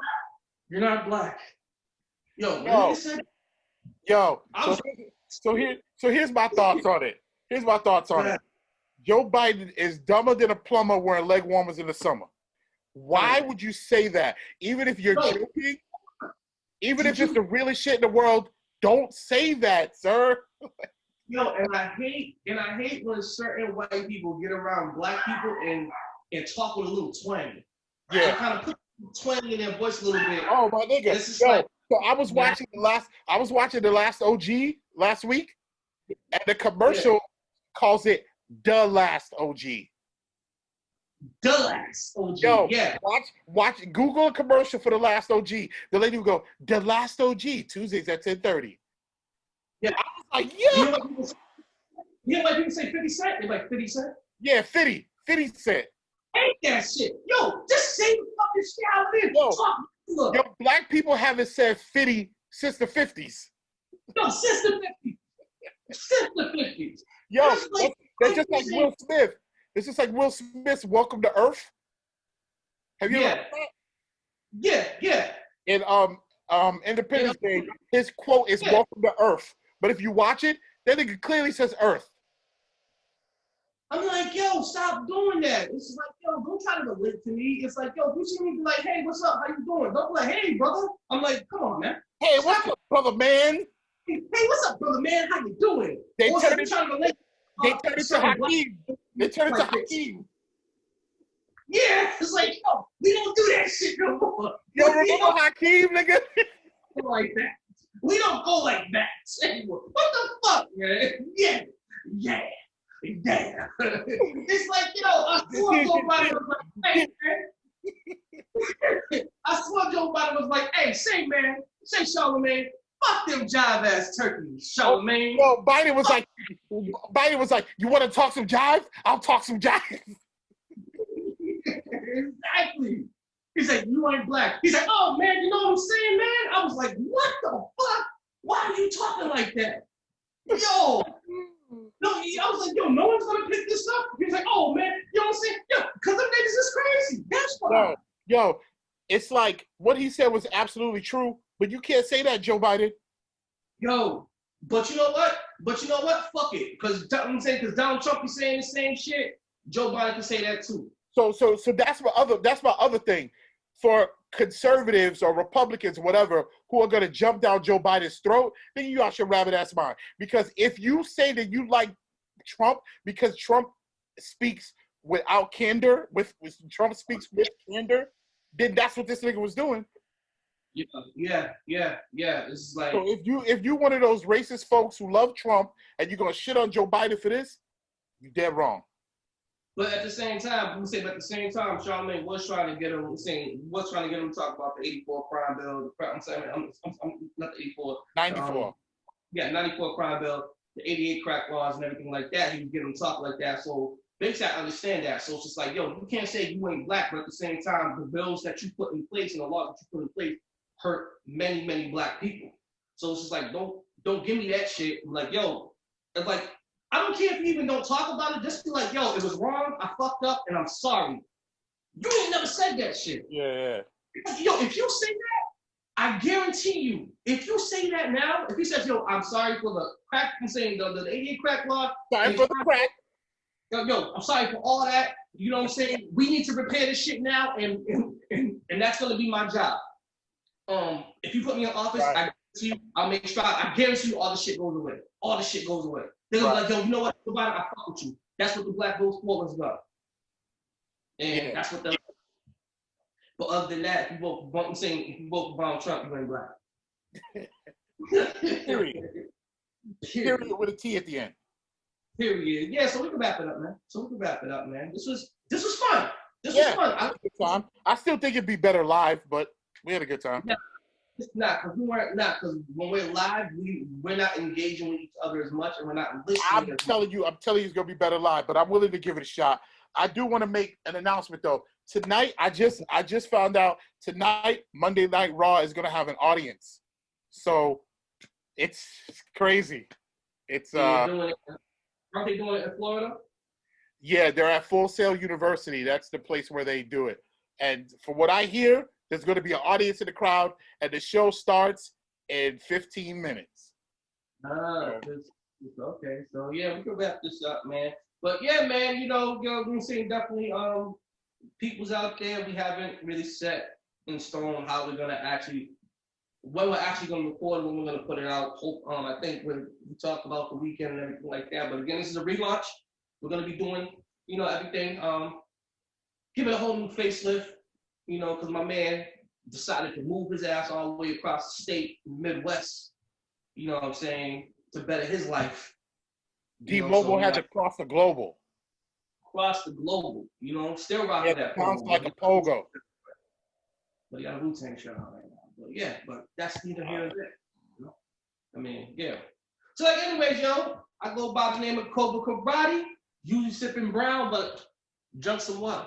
you're not black. Yo. So here's my thoughts on it. Joe Biden is dumber than a plumber wearing leg warmers in the summer. Why would you say that? Even if you're joking, even if it's the realest shit in the world, don't say that, sir. Yo, and I hate when certain white people get around black people and talk with a little twang. Yeah. They kind of put twang in their voice a little bit. Oh my nigga. So I was watching the last OG last week, and the commercial calls it the last OG. The last OG. Yo, yeah. Watch Google a commercial for the last OG. The lady will go, the last OG, Tuesdays at 10:30. Yeah. I was like, yeah. You know why people say 50 Cent? They're like 50 Cent? Yeah, 50 Cent. Ain't that shit. Yo, just say the fucking shit out of it. Yo, black people haven't said 50 since the 50s. No, since the 50s. Since the 50s. Yo, that's just like Will Smith. It's just like Will Smith's Welcome to Earth. Have you ever heard that? Yeah. In Independence Day, his quote is Welcome to Earth. But if you watch it, that nigga clearly says Earth. I'm like, yo, stop doing that. It's like, yo, don't try to relate to me. It's like, yo, you see me be like, hey, what's up? How you doing? Don't be like, hey, brother. I'm like, come on, man. Hey, what's up, brother, man? Hey, what's up, brother, man? How you doing? They also, turn it to Hakeem. They turn it to Hakeem. Yeah, it's like, yo, we don't do that shit no more. Yo, remember Hakeem, nigga? Like that. We don't go like that anymore. What the fuck, man? Yeah. It's like, you know, I swear Joe Biden was like, hey, man. I swear Joe Biden was like, hey, say, Charlamagne, fuck them jive ass turkeys, Charlamagne. Well, Biden was like, you want to talk some jive? I'll talk some jive. Exactly. He's like, you ain't black. He's like, oh man, you know what I'm saying, man? I was like, what the fuck? Why are you talking like that? Yo. No, I was like, yo, no one's gonna pick this up. He was like, oh man, you know what I'm saying? Yo, because them niggas is crazy. That's why. Yo, it's like what he said was absolutely true, but you can't say that, Joe Biden. Yo, but you know what? Fuck it. Because Donald Trump is saying the same shit. Joe Biden can say that too. So that's my other thing. For conservatives or Republicans, whatever, who are going to jump down Joe Biden's throat, then you out your rabbit ass mind. Because if you say that you like Trump because Trump speaks without candor, Trump speaks with candor, then that's what this nigga was doing. Yeah. It's like, so if you one of those racist folks who love Trump and you're gonna shit on Joe Biden for this, you're dead wrong. But at the same time, Charlamagne was trying to get him to talk about the 84 crime bill. I'm saying, I'm not the 84. 94. 94 crime bill, the 88 crack laws and everything like that. He was getting him to talk like that. So Banks, I understand that. So it's just like, yo, you can't say you ain't black, but at the same time, the bills that you put in place and the law that you put in place hurt many, many black people. So it's just like, don't give me that shit. I'm like, yo, it's like, I don't care if you even don't talk about it. Just be like, yo, it was wrong. I fucked up, and I'm sorry. You ain't never said that shit. Yeah. Yo, if you say that, I guarantee you, if you say that now, if he says, yo, I'm sorry for the crack, I'm saying the 88 crack law. Sorry for the crack. Yo, I'm sorry for all that. You know what I'm saying? We need to repair this shit now, and that's gonna be my job. If you put me in office, right. I guarantee you, I'll make sure. I guarantee you, all the shit goes away. All the shit goes away. They're right. Like, yo, you know what? I fuck with you. That's what the black vote for was about, and that's what the. But other than that, if you vote for, I'm saying, if you vote for Donald Trump, you ain't black. Period. Period with a T at the end. Period. Yeah, so we can wrap it up, man. This was fun. This was fun. I had a good time. I still think it'd be better live, but we had a good time. Yeah, it's not because when we're live, we're not engaging with each other as much, and we're not listening. I'm telling you, it's gonna be better live, but I'm willing to give it a shot. I do want to make an announcement though. Tonight, I just found out tonight, Monday Night Raw is gonna have an audience. So it's crazy. It's Aren't they doing it in Florida? Yeah, they're at Full Sail University. That's the place where they do it. And from what I hear, there's going to be an audience in the crowd, and the show starts in 15 minutes. Okay. So yeah, we can wrap this up, man. But yeah, man, you know, we're saying definitely people's out there. We haven't really set in stone how we're gonna when we're actually gonna record, when we're gonna put it out. I think when we talked about the weekend and everything like that. But again, this is a relaunch. We're gonna be doing, you know, everything. Give it a whole new facelift, you know, because my man decided to move his ass all the way across the state, Midwest. You know what I'm saying, to better his life. D-Mobile had to cross the global. Cross the global, you know, still rocking that. Sounds like a pogo. But he got a Wu-Tang shirt on right now. But yeah, but that's neither here nor there. You know? I mean, yeah. So like, anyways, yo, I go by the name of Cobra Karate, usually sipping brown, but drunk some water.